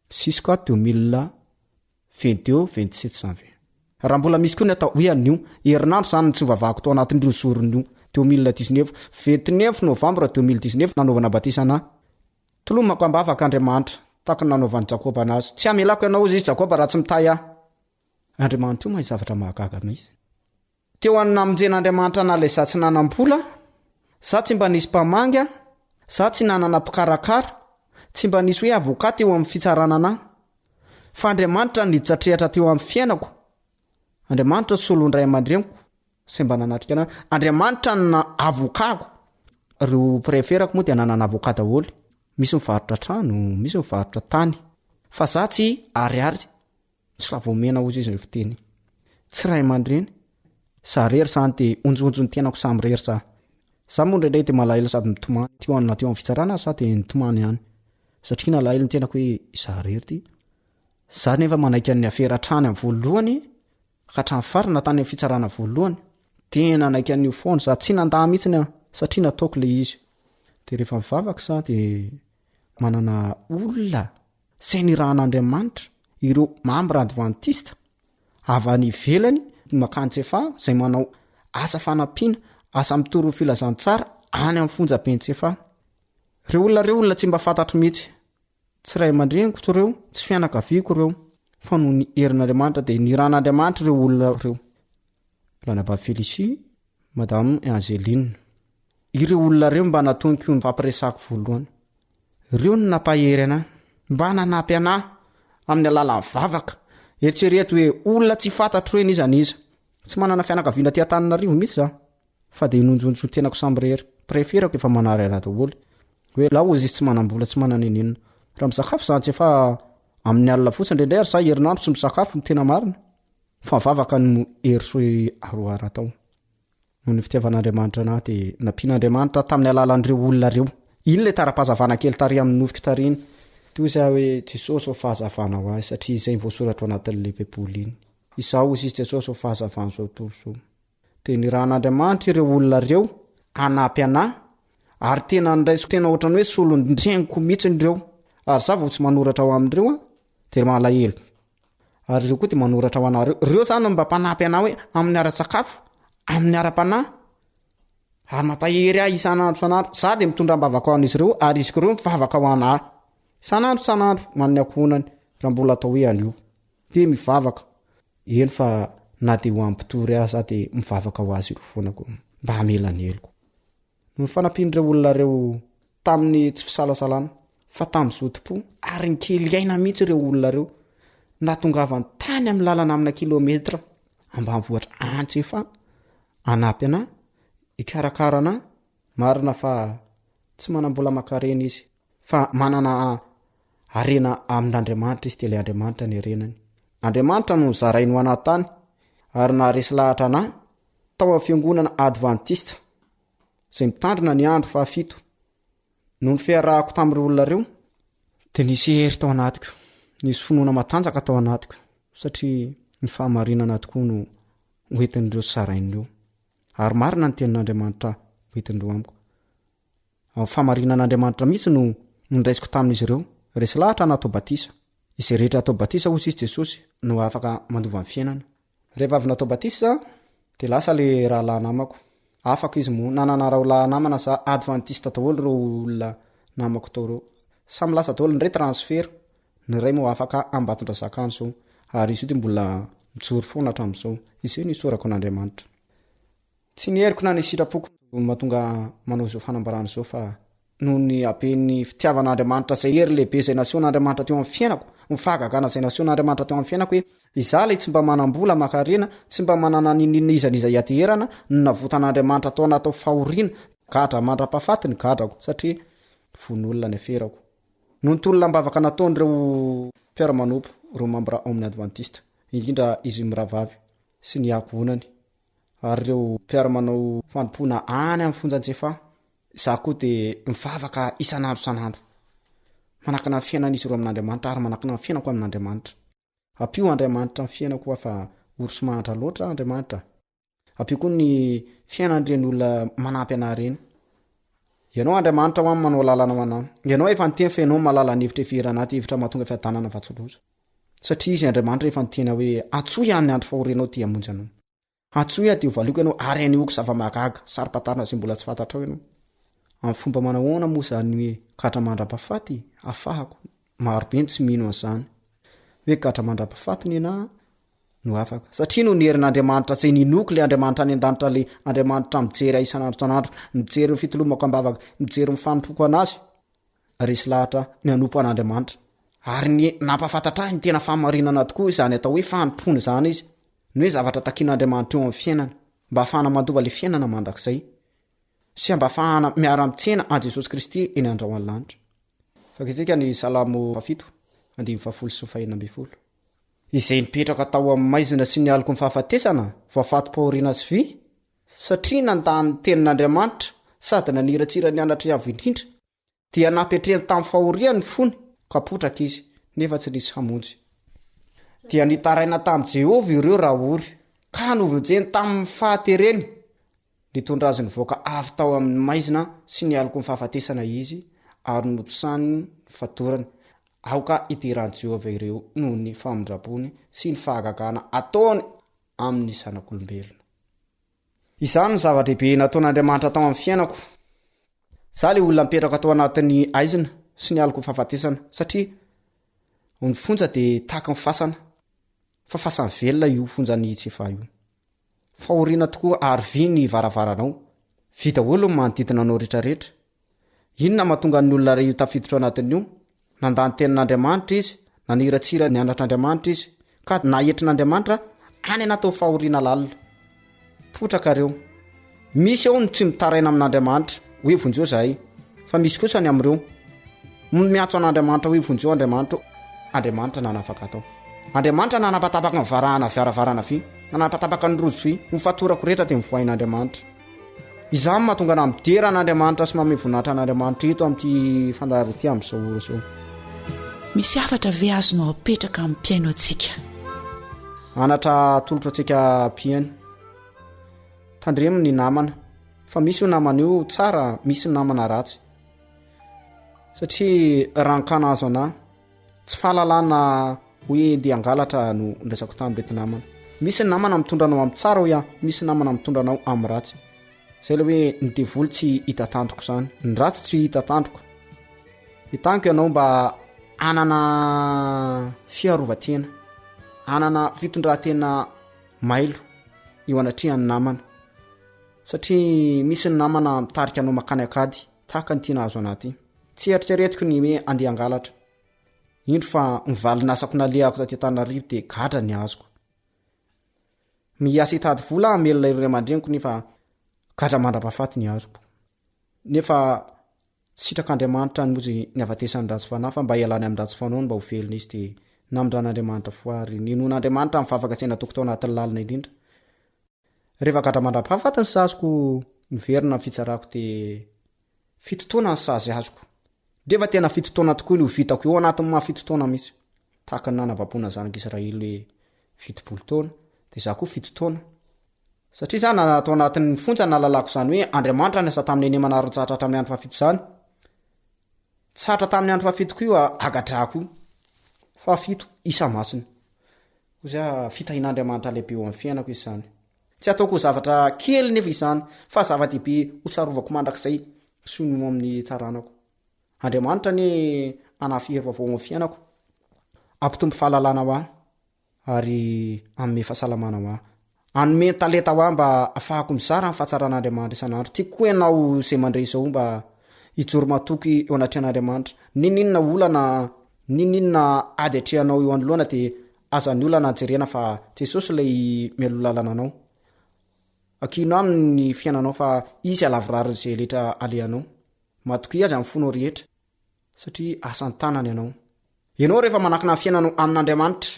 jusqu'à 2022-27 janvier. Raha mbola misy koa ny atao hoe anio herinandro zany tsy vavahako tao anatin'ireo zoron'io 2019 29 novembre 2019 nanaovana batisana tolomako ambavaka Andriamanitra taka nanaovan'ny Jakoba anazy. Tsy amelako ianao izy Jakoba raha tsy mitay ahy. Andriamanitra io mahay zavatra mahagaga mihitsy. Teo namonjen'Andriamanitra na ilay za tsy nanam-bola, za tsy mba nisy mpamanga, za tsy nanana mpikarakara, tsy mba nisy hoe avokat eo amin'ny fitsarana anahy. Fa Andriamanitra niditra teo amin'ny fiainako. Andriamanitra solondray aman-dreniko sy mba nanatrika anahy. Andriamanitra na avokako. Reo preferako moa dia nanana avokat daholo. Misy mivarotra trano, misy mivarotra tany. Fa za tsy ariary. Tsy ravomena ozy izy ny fiteny. Tsy ray aman-dreny. Za rery zany dia onjonjo ny tenako samy rery za. Za moa indraindray dia malahelo sady mitomany. Teo amin'ny fitsarana za dia nitomany ihany. Satria nalahelo ny tenako hoe za rery ty. Za nefa manaiky ny afera trany amin'ny voalohany ka trany farina tany amin'ny fitsarana voalohany. Tena naiky an'io foana za tsy nandahy mihitsy satria nataoko le izy. Dia rehefa mivavaka za dia manana olona izay nirahan'Andriamanitra, ireo membre adventiste avy any ivelany makantse fa izay manao asa fanampiana, asa mitoro filazantsara any amin'ny fonjam-pentsefa. Reo olona tsy mba fantatro mihitsy. Tsy ray aman-dreniko ireo, tsy fianakaviako ireo, fa noho ny herin'Andriamanitra dia nirahan'Andriamanitra ireo olona ireo. Ranaba Felicie, Madame Angeline. Ireo olona ireo mba natoniko ny fampiresako voalohany. Ireo no nampahery anahy, mba nanampy anahy amin'ny alalan'ny vavaka. Eritrereto hoe olona tsy fantatro hoe niza niza. Tsy manana fianakaviana ty Antananarivo mihitsy za. Fa dia nonjonjo tenako samy rery. Preferako efa manary ana daholo. Hoe la ozy izy tsy manam-bola tsy mananenenina. Raha misakafo zany tsy efa amin'ny alina fotsiny indrindray ary za herinandro tsy misakafo ny tena marina. Fa vavaka no hery soe aroara tao. Noho ny fitiavan'Andriamanitra anahy dia nampian'Andriamanitra tamin'ny alalan'ireo olona ireo. Iny ilay tara-pahazavana kely tary amin'ny nofika tariny. Toy izay hoe Jesosy ho fahazavana ho azy satria izay voasoratra ao anatin'ilay Baiboly iny. Izao izy Jesosy ho fahazavana izao torzao. Dia nirahan'Andriamanitra ireo olona ireo anampy anahy ary tena ndraiso tena ohatrany hoe solondreniko mihitsy ireo. Ary za vao tsy manoratra ao amin'ireo dia malahelo. Ary ireo koa dia manoratra ao anareo. Ireo zany mba mpanampy anahy hoe amin'ny ara-tsakafo, amin'ny ara-panahy ary mampahery ahy isan'andro san'andro. Za dia mitondra mbavaka ho an'izy ireo ary izy ireo mivavaka ho anahy. San'andro man'ny akonany raha mbola atao hoe anio. Dia mivavaka. Eny fa na dia ho ampitory ahy za dia mivavaka ho azy io foanako mba hamelany heloko. Ny fanampian'ireo olona ireo tamin'ny tsy fisalasalana fa tamin'ny zotom-po ary ny kely aina mihitsy ireo olona ireo natongavany tany amin'ny lalana amina kilometra ambanivohitra antsefa anampy anahy ikarakara anahy. Marina fa tsy manam-bola makarena izy fa manana arena amin'Andriamanitra izy dia ilay Andriamanitra ny arenany. Andriamanitra no zarainy ho anaty tany ary naharesy lahatra anahy tao amin'ny fiangonana advantista zay mitandrina ny andro fahafito no ny fiarahako tamin'ireo olona reo dia nisy hery tao anatiko, nisy finoana matanjaka tao anatiko satria ny fahamarinana tokoa no hoentin'ireo sarain'ireo ary marina ny tenin'Andriamanitra hoentin'ireo amiko. Amin'ny fahamarinan'Andriamanitra mihitsy no nondraisiko tamin'izy ireo resy lahatra natao batisa. Izay rehetra atao batisa hozy izy Jesosy no afaka mandova ny fiainana. Rehefa avy natao batisa dia lasa le rahalahy namako. Afaka izy moa nananarao lahy namana sa advantista daholo reo olona namako tao reo. Samy lasa daholo ny ray transfert, ny ray moa afaka ambatondra zakany zao ary izy io dia mbola mijoro foana hatramin'izao. Izay ny sorako n'Andriamanitra. Tsy niheriko na ny sitrapoko mahatonga manao izao fanambarana izao fa noho ny aben'ny fitiavan'Andriamanitra izay hery lehibe izay nasiona-Andriamanitra teo amin'ny fiainako, ny fahagagana izay nasiona-Andriamanitra teo amin'ny fiainako hoe izaho ilay tsy mba manam-bola makarena, tsy mba manana ninizaniza hiateherana ny navotan'Andriamanitra tao anatao fahoriana, gadra mandra-pahafaty ny gadrako satria von'olona ny aferako. Noho ny tolona-mbavaka nataon'ireo mpiara-manopo, ireo mambra ao amin'ny advantista, indrindra izy miravavy sy ny akonany ary ireo mpiara-manao fanompoana any amin'ny fonjan-tsefa. Izaho koa dia mivavaka isan'andro manakana ny fiainan'izy ireo amin'Andriamanitra ary manakana ny fiainako amin'Andriamanitra. Ampio Andriamanitra ny fiainako afa orosy mahantra loatra Andriamanitra. Ampio koa ny fiainan'ireny olona manampy anah ireny. Ianao Andriamanitra ho amin'ny manao lalana ho anah. Ianao efa niteny fa ianao malala ny hevitra hevera anaty hevitra mahatonga fiadanana vatsoloza. Satria izy Andriamanitra efa niteny hoe atsoy ihany ny andro fahorenao ty hamonjy anao. Atsoy aty ho valiako ianao ary anioko zava-mahagaga sary-patarina izay mbola tsy fantatrao ianao. Amin'ny fomba manahoana moa zany hoe gadra mandra-pahafaty afahako, marobe ny tsy mino an'izany hoe gadra mandra-pahafaty ny anahy no afaka satria no niherin'Andriamanitra izay ninoko le Andriamanitra any an-danitra le Andriamanitra mijery isan'andro isan'andro, mijery ny fitolomako ambavaka, mijery ny fanompoko anazy resy lahatra ny hanompo an'Andriamanitra ary ny nampafantatra ahy ny tena fahamarinana tokoa izany atao hoe fanompony izany izy ny hoe zavatra takian'Andriamanitra eo amin'ny fiainana mba ahafahana mandova le fiainana mandrakizay sy mba ahafahana miara-mitsena an Jesosy Kristy eny andrahony lanitra. Fakitsika ny Salamo 7:140. Izay nipetraka tao amin'ny maizina sy ny aliko ny fahafatesana voafato-pahoriana sy vy satria nandany ny tenin'Andriamanitra sady naniratsira ny anatry avy indrindra dia napetrehany tamin'ny fahoriany ny fony kapotraka izy nefa tsy nisy hamonjy. Dia nitaraina tamin'i Jehovah ireo raha ory ka novonjeny tamin'ny fahatereny nitondra azy nivoaka avy tao amin'ny maizina sy ny aliko ny fahafatesana izy ary noposany fatorany aoka iterany Jehovah ireo noho ny famondrapony sy ny fahagagana ataony amin'ny zanak'olombelona. Izany ny zava-dehibe nataon'Andriamanitra tao amin'ny fiainako. Izaho le olona mipetraka tao anatin'ny aizina sy ny aliko ny fahafatesana satria ny fonja dia tahaka ny fasana fa fasana velona io fonjany tsefa io. Fahoriana tokoa ary vy ny varavaranao, vita olo ny manodidina anao rehetrarehetra. Inona mahatonga ny olona io tafiditra anatin'io? Nandany tenin'Andriamanitra izy, naniratsira ny anatr'Andriamanitra izy, ka nahetrin'Andriamanitra any anatao fahoriana lalina. Potraka reo. Misy ao ny tsy mitaraina amin'Andriamanitra hoe vonjeo zahay, fa misy kosa ny am'ireo miatso an'Andriamanitra hoe vonjeo Andriamanitra nanafaka atao. Andriamanitra nanapatapaka ny varahana viaravarana vy, nanapatapaka ny rojo vy, ny fatorako rehetra dia mivoahin'Andriamanitra. Izany mahatonga na midera an'Andriamanitra sy mamehy voninahitra an'Andriamanitra eto amin'ity fandaharo ity amin'izao ora izao.
Misy afatra ve azonao apetraka amin'ny mpiaino antsika?
Anatra tolotra antsika mpiaino. Tandremo ny namana, fa misy io namana io tsara, misy ny namana ratsy. Satria rankana azo anahy, tsy fahalalana hoe dia angalatra no ndraisako tamin'irety namana. Misy ny namana mitondranao amin'ny tsara hoe misy namana mitondranao amin'ny ratsy. Zay le hoe ny devoly tsy hita tandroko izany, ny ratsy tsy hita tandroko. Hitanko ianao mba anana fiarovatena, anana fitondratena mailo eo anatrihan'ny namana. Satria misy ny namana mitarika anao makany akady, tahaka ny tiana azo anaty. Tsy eritreretiko ny hoe andeha angalatra. Indro fa mivaly nasako nalehako taty Antananarivo dia gadra ny azoko. Miasa hitady vola amelona ireo aman-dreniko nefa gadra mandra-pahafaty ny azoko. Nefa sitrak'Andriamanitra ny mozy ny avatesany ratsy fanahy fa mba hialany amin'ny ratsy fanaony mba ho velona izy dia namindran'Andriamanitra foary ninon'Andriamanitra mivavaka tsy nataoko tao anatin'ny lalina indrindra. rehefa gatra mandra-pahafatany sazoko miverina fitsarako de fitotoana ny sazy azoko defa tena fitotoana tokoa ny vitako eo anatin'ny mahafitotoana misy tahaka ny nanavapona zanak'Israely hoe 70 taona de za koa fitotoana satria za natao anatin'ny fonja nalalako zany hoe Andriamanitra ny asa tamin'ny eny manaritsatra tamin'ny andro fafito zany tsatra tamin'ny andro fafito ko io agadrako fafito isa masina ozay fitahin'Andriamanitra lehibe eo amin'ny fiainako izany tsy ataoko zavatra kely nefa izany fa zava-dehibe hosarovako mandrakizay sono amin'ny taranako Andriamanitra ny anafihery vaovao amin'ny fiainako ampitombo fahalalana ho ahy ary amme fahasalamana ho ahy anome talenta ho ahy mba afahako mizara amin'ny fahatsaran'Andriamanitra isan'andro tiako koa ianao izay mandray izao mba hijoro matoky eo anatrehan'Andriamanitra ninina olana ninina ady atrehanao eo anoloana dia azan'ny olana jerena fa Jesosy ilay mialolalana anao akino amin'ny fiainanao fa izy alavirariny izay rehetra alehanao matoky azy amin'ny fonao rehetra satria asany tanany ianao rehefa manakina fiainanao amin'Andriamanitra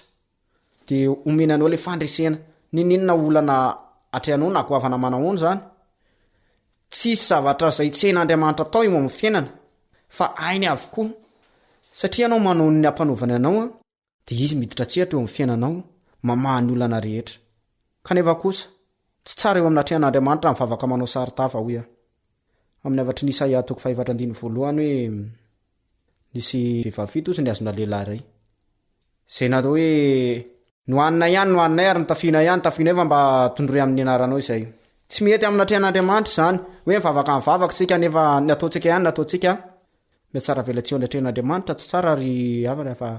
dia omenanao ilay fandresena ninina olana atrehanao na goavana manahoana zany tsisy zavatra izay tsy hain'Andriamanitra tao eo amin'ny fiainana fa ainy avokoa satria anao manao ny ampanovany anao dia izy miditra tsehatra eo amin'ny fiainanao mamahany olana rehetra kanefa kosa tsy tsara eo amin'ny atrehan'Andriamanitra mivavaka manao saritafa hoy amin'ny avatry ny Isaia 5:1 hoe nisy vehivavy ozy ny azona lehilahy iray zay natao hoe nohanina ihany ary nitafiana fa mba tondroy amin'ny anaranao izay tsy mety amin'ny atrehan'Andriamanitra zany hoe mivavaka mivavaka tsika nefa ny ataontsika ihany nataontsika miatsara velatsia ny atrehan'Andriamanitra tsy tsara ary avana fa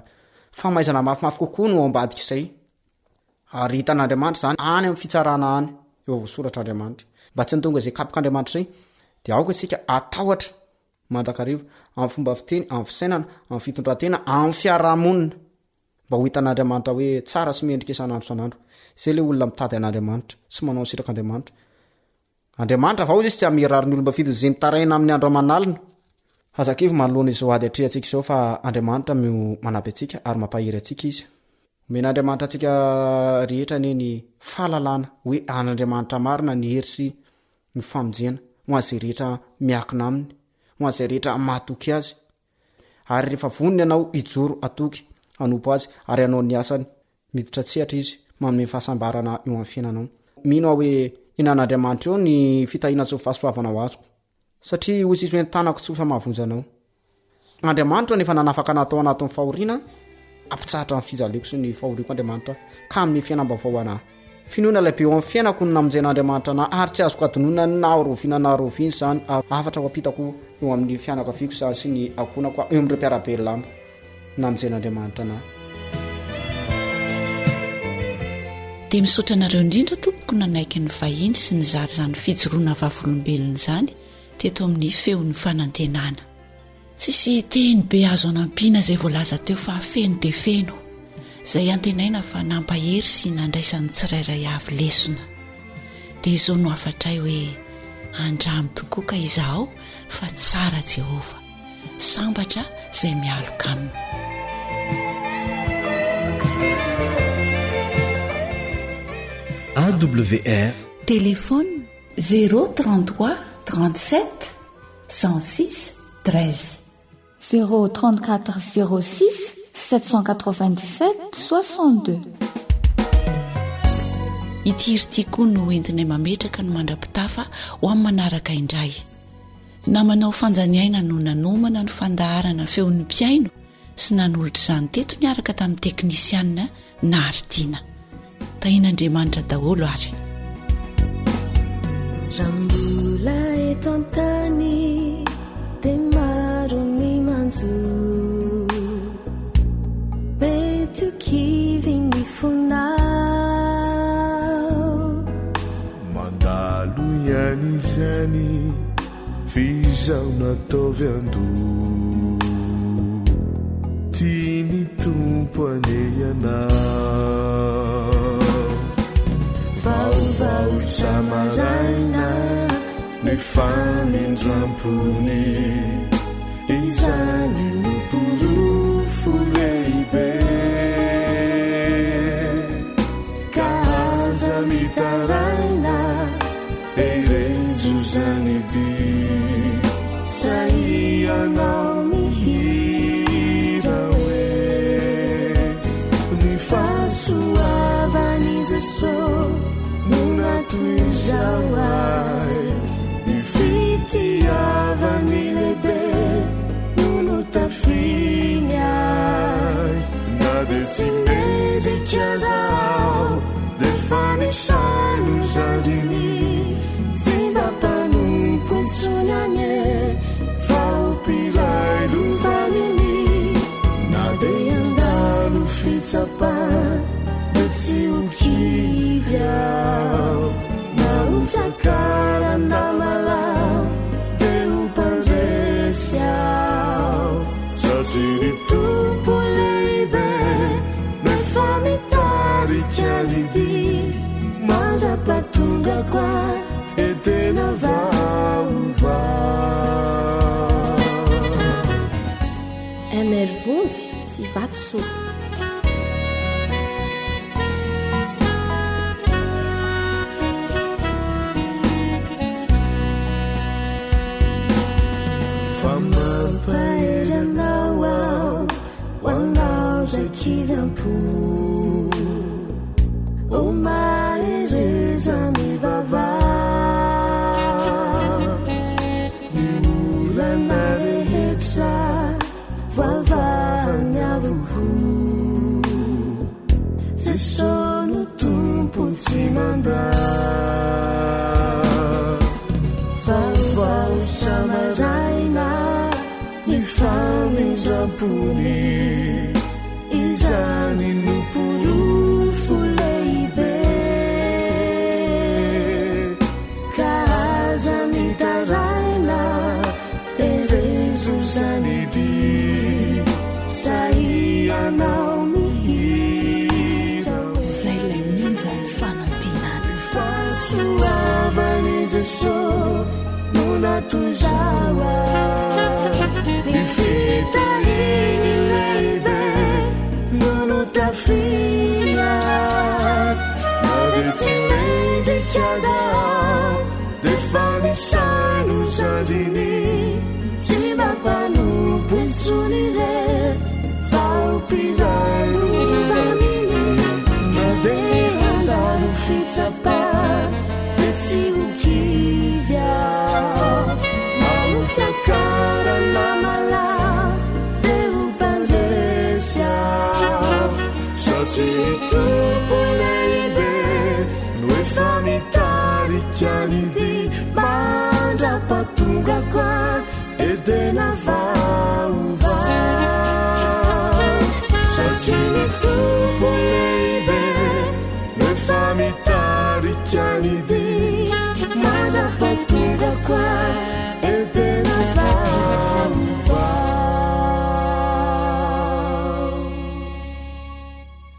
famaizana mafimafy kokoa no ambadika izay ary hitan'Andriamanitra zany any amin'ny fitsarana any eo voasoratr'Andriamanitra mba tsy nitonga izay kapik'Andriamanitra izay dia aoka isika atahotra mandrakarivo amin'ny fomba fiteny amin'ny fisainana amin'ny fitondrantena amin'ny fiarahamonina mba ho hitan'Andriamanitra hoe tsara sy mendrika isan'andro san'andro izay le olona mitady an'Andriamanitra sy manao ny sirak'Andriamanitra Andriamanitra vao izy tsy amirary ny olomba fidy izay mitaraina amin'ny andro aman'alina hazakivy manoloana izao ady atrehantsika izao fa Andriamanitra no manampy antsika ary mampahery antsika izy omen'Andriamanitra antsika rehetra ny fahalalana hoe an'Andriamanitra marina ny hery sy ny famonjena ho an'izay rehetra miakina aminy ho an'izay rehetra mahatoky azy ary rehefa vonony ianao ijoro atoky hanompo azy ary anao ny asany miditra tsehatra izy manome fahasambarana eo amin'ny fiainanao mino aho hoe inan'Andriamanitra eo ny fitahina sy fahasoavana ho azoko satria hoy izy hoe tanako tsy ho fa mahavonjanao Andriamanitra nefa nanafaka natao anatin'ny fahoriana ampitsahatra ny fijaliako sy ny fahoriako Andriamanitra ka amin'ny fiainam-baovao anahy finoana lehibe eo amin'ny fiainako ny namonjen'Andriamanitra na ary tsy azoko adonona na roviana zany afatra ho apitako eo amin'ny fianako afiko zany sy ny akonako eo amin'ireo mpiarabelamba namonjen'Andriamanitra na
dia misaotra anareo indrindra tompoko nanaiky ny vahiny sy ny zary zany fijoroana vavolombelona zany teto amin'ny feon'ny fanantenana tsisy teny be azo anampiana izay voalaza teo fa feno dia feno izay antenaina fa nampahery sy nandraisan'ny tsirairay avy lesona dia izao no afatray hoe andramo tokoa ka izaho fa tsara Jehova sambatra izay mialoka aminy
AWR
téléphone 033 37 106 13
034 06 797 62
ity koa no entinay mametraka no mandrapitafa ho amin'ny manaraka indray namanao fanjaniaina no nanomana ny fandaharana feon'ny mpiaino sy nanolotra izany teto niaraka tamin'ny teknisianina na Artina tahin'Andriamanitra daholo ary
rambola eto antany dia maro ny manjo mety kivy ny fonao
mandalo ihany izany fizao nataovy ando tiany tompo aneanao vaovao samaraina ny fanendram-pony izany no porofo lehibe ka aza mitaraina erezuzanidi saianao mihirawe ni fasoavani jeso nunatuzawai ni fitiavani lebe nunotafinyai nadetsimedikazao defanisanu zadini zimbapanomponsonyanye faopirai luvanini nadeyandalo fitsapan detsiukivyao naufakarandamalao deupanjesiao sasiritumpoleibe mefamitarikyanidi manjapatunga kwa etena vaova
emervonjy sy vatosoa
famampaeranao ao hoanao zay kilampo omaerezany vava miolana rehetsa vavahany avoko jesono tompo tsy manda vavao samaraina ny famindrapony izany noporofo lehibe ka aza mitaraina erezozanidi saianao mihira
zay lay ninjany fanantenana
fasoavany jeso nonatuzawa nifitaini leibe nonotafia navetsimedikazao defanisanu zadini zimbapanomponsonire faopiraluvanini nadeandalo fitsapa detsiukivyao naufakaranamala deupanjesiao sasitupoleibe noefamitarikyanidi mandrapatunga kwa edena vaova sasitupoleibe noefamitarikyanidi mandrapatunga kwa edena vaova.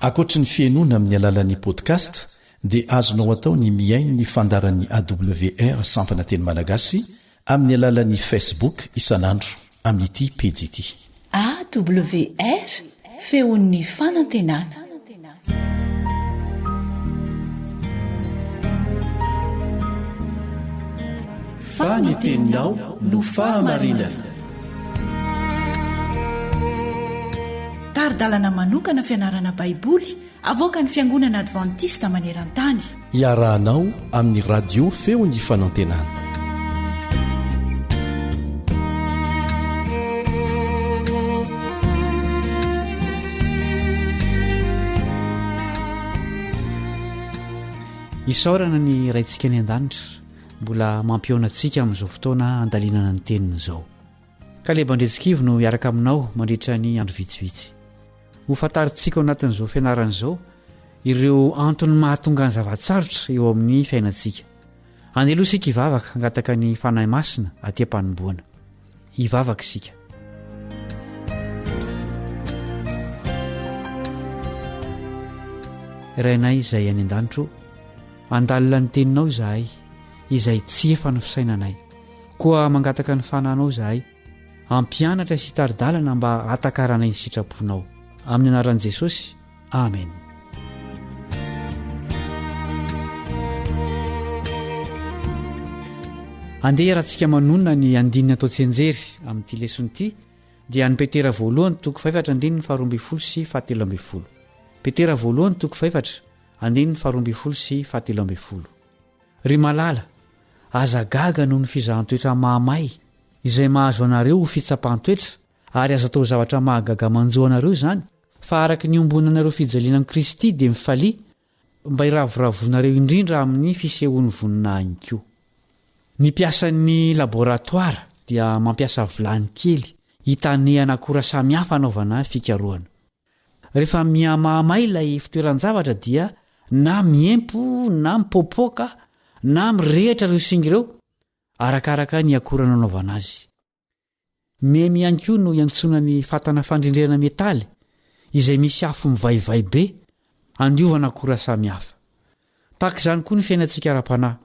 Akoatra ny fiainoana amin'ny alalan'ni podcast dia azonao atao ny miaino ny fandaran'ny AWR sampana teny malagasy amin'ny alalan'ni Facebook isanandro amin'ity pejy ity
AWR feon'ny fanantenana.
Faniteninao no fahamarinana.
Taridalana manokana fianarana baiboly avoaka ny fiangonana advantista maneran-tany.
Iarahanao amin'ny radio feon'ny fanantenana.
isaorana ny raintsika ny an-danitra mbola mampiona-tsika amin'izao fotoana andalinana ny tenina izao. Kaleba Andretsikivy no miaraka aminao mandritra ny andro vitsivitsy. Ho fantarintsika ao anatin'izao fianarana izao ireo antony mahatonga ny zavatsarotra eo amin'ny fiainantsika. Andeloha isika hivavaka hangataka ny fanahy masina aty am-panomboana. Hivavaka isika. Rainay izay any an-danitro, andalina ny teninao izahay izay tsy efa ny fisainanay, koa mangataka ny fanahinao izahay, ampianatra sy taridalana mba hatakaranay ny sitraponao. Amin'ny anaran'i Jesosy, amen. andeha rahantsika manonona ny andinina atao tsenjery amin'ity leson'ity dia ny petera voalohany toko 4 sy 17. petera voalohany toko 4 sy 17. ry malala aza gaga noho ny fizahan-toetra mahamay izay mahazo anareo ho fitsapan-toetra ary azo atao zavatra mahagaga manjo anareo izany fa araka ny ombonanareo fijaliana amin'i Kristy dia mifalia mba iravoravonareo indrindra amin'ny fisehoan'ny voninahiny koa. Ny piasan'ny laboratoara dia mampiasa vilany kely hitanehana akora samihafa anaovana fikarohana. Rehefa miamahamay ilay fitoeran-javatra dia na miempo na mipopoka na mirehitra ireo singa ireo arakaraka ny akora nanaovana azy. Memy ihany koa no iantsonany fatana fandrindrena metaly izay misy afo mivaivay be andiovana akora samihafa. Tahaka izany koa ny fiainantsika ara-panahy.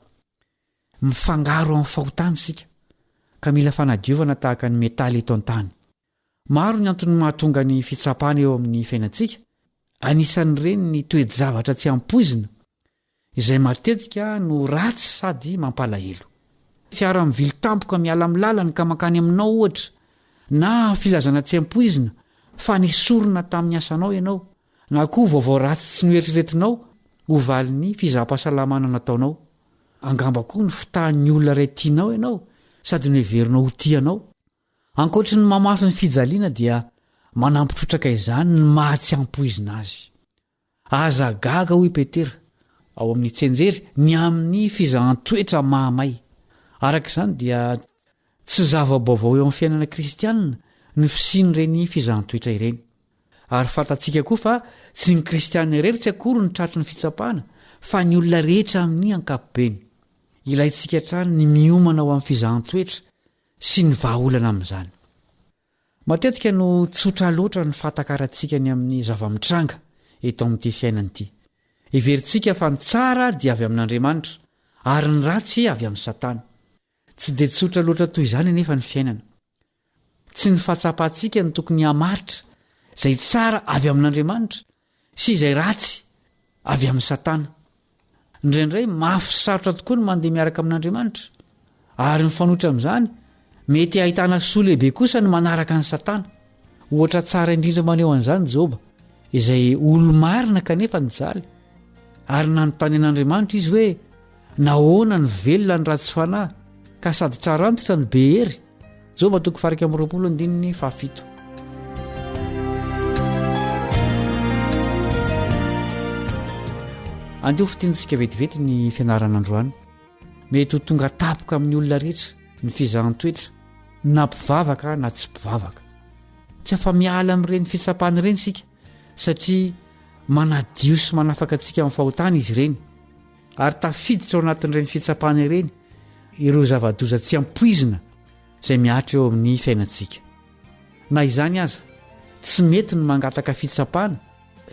Mifangaro amin'ny fahotany sika ka mila fanadiovana tahaka ny metaly eto an-tany. Maro ny antony mahatonga ny fitsapana eo amin'ny fiainantsika. Anisan'ireny ny toe-javatra tsy ampoizina izay matetika no ratsy sady mampalahelo. Fiara mivily tampoka miala amin'ny lalany ka mankany aminao ohatra, na filazana tsy ampoizina fa nisorona tamin'ny asanao ianao, na koa vaovao ratsy tsy noeritreretinao ho valin'ny fizaham-pahasalamana nataonao. Angamba koa ny fitahan'ny olona iray tianao ianao sady noheverinao ho tianao. Ankoatra ny mamaso ny fijaliana dia manampitrotraka izany ny mahatsy ampoizina azy. Aza gaga hoy Petera ao amin'ny tsenjery ny amin'ny fizahan-toetra mahamay. Araka izany dia tsy zava-baovao eo amin'ny fiainana kristianina ny fisian'ireny fizahan-toetra ireny. Ary fantatsika koa fa tsy ny kristianina irery tsy akory ny tratry ny fitsapana fa ny olona rehetra amin'ny ankapobeny. Ilayntsika hatrany ny miomana ao amin'ny fizahan-toetra sy ny vahaolana amin'izany. Matetika no tsotra loatra ny fahatakarantsika ny amin'ny zava-mitranga eto amin'ity fiainana ity. Iverintsika fa ny tsara dia avy amin'Andriamanitra ary ny ratsy avy amin'ny Satana. Tsy dia tsotra loatra toy izany anefa ny fiainana. Tsy ny fahatsapantsika ny tokony hamaritra izay tsara avy amin'Andriamanitra sy izay ratsy avy amin'ny Satana. Indraindray mafy sarotra tokoa ny mandeha miaraka amin'Andriamanitra ary ny fanoitra amin'izany mety ahitana soa lehibe kosa ny manaraka ny Satana. Ohatra tsara indrindra maneho an'izany Joba izay olo-marina kanefa nijaly ary nanontany an'Andriamanitra izy hoe nahoana ny velona ny ratsy fanahy ka sady tsara antitra ny be hery. Joba 2:7. Andeho fitiantsika vetivety ny fianarana androany. Mety ho tonga tapoka amin'ny olona rehetra ny fizahan-toetra na mpivavaka na tsy mpivavaka. Tsy afa-miala amin'ireny fitsapana ireny sika satria manadio sy manafaka antsika amin'ny fahotana izy ireny. Ary tafiditra ao anatin'ireny fitsapana ireny ireo zava-doza tsy ampoizina izay miatra eo amin'ny fiainantsika. Na izany aza tsy mety ny mangataka fitsapana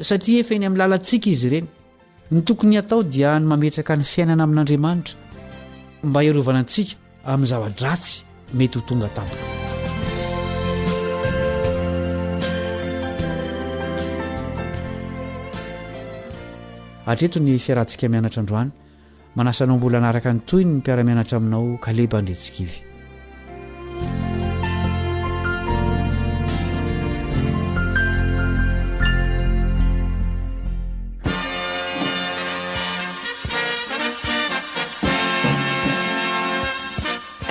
satria efa eny amin'ny lalantsika izy ireny. Ny tokony atao dia ny mametraka ny fiainana amin'Andriamanitra mba hiarovana antsika amin'ny zava-dratsy mety ho tonga tampoka. Hatreto ny fiarantsika mianatra androany. Manasanao mbola anaraka ny toy ny mpiara-mianatra aminao Kaleba Andretsikivy.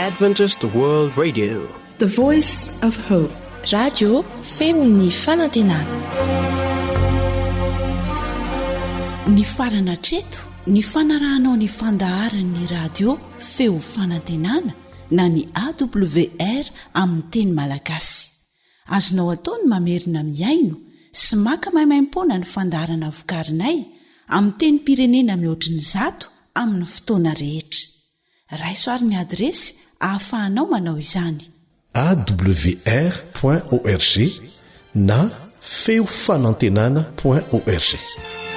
Adventist World Radio,
the voice of hope.
Radio feon'ny fanantenana.
Ny farana treto ny fanarahanao ny fandaharan'ny radio feo fanantenana na ny AWR amin'ny teny malagasy. Azonao atao ny mamerina miaino sy maka maimaim-poana ny fandaharana vokarinay amin'ny teny pirenena mihoatriny 100 amin'ny fotoana rehetra. Raisoaryn'ny adresy ahafahanao manao izany:
awr.org na feofanantenana.org.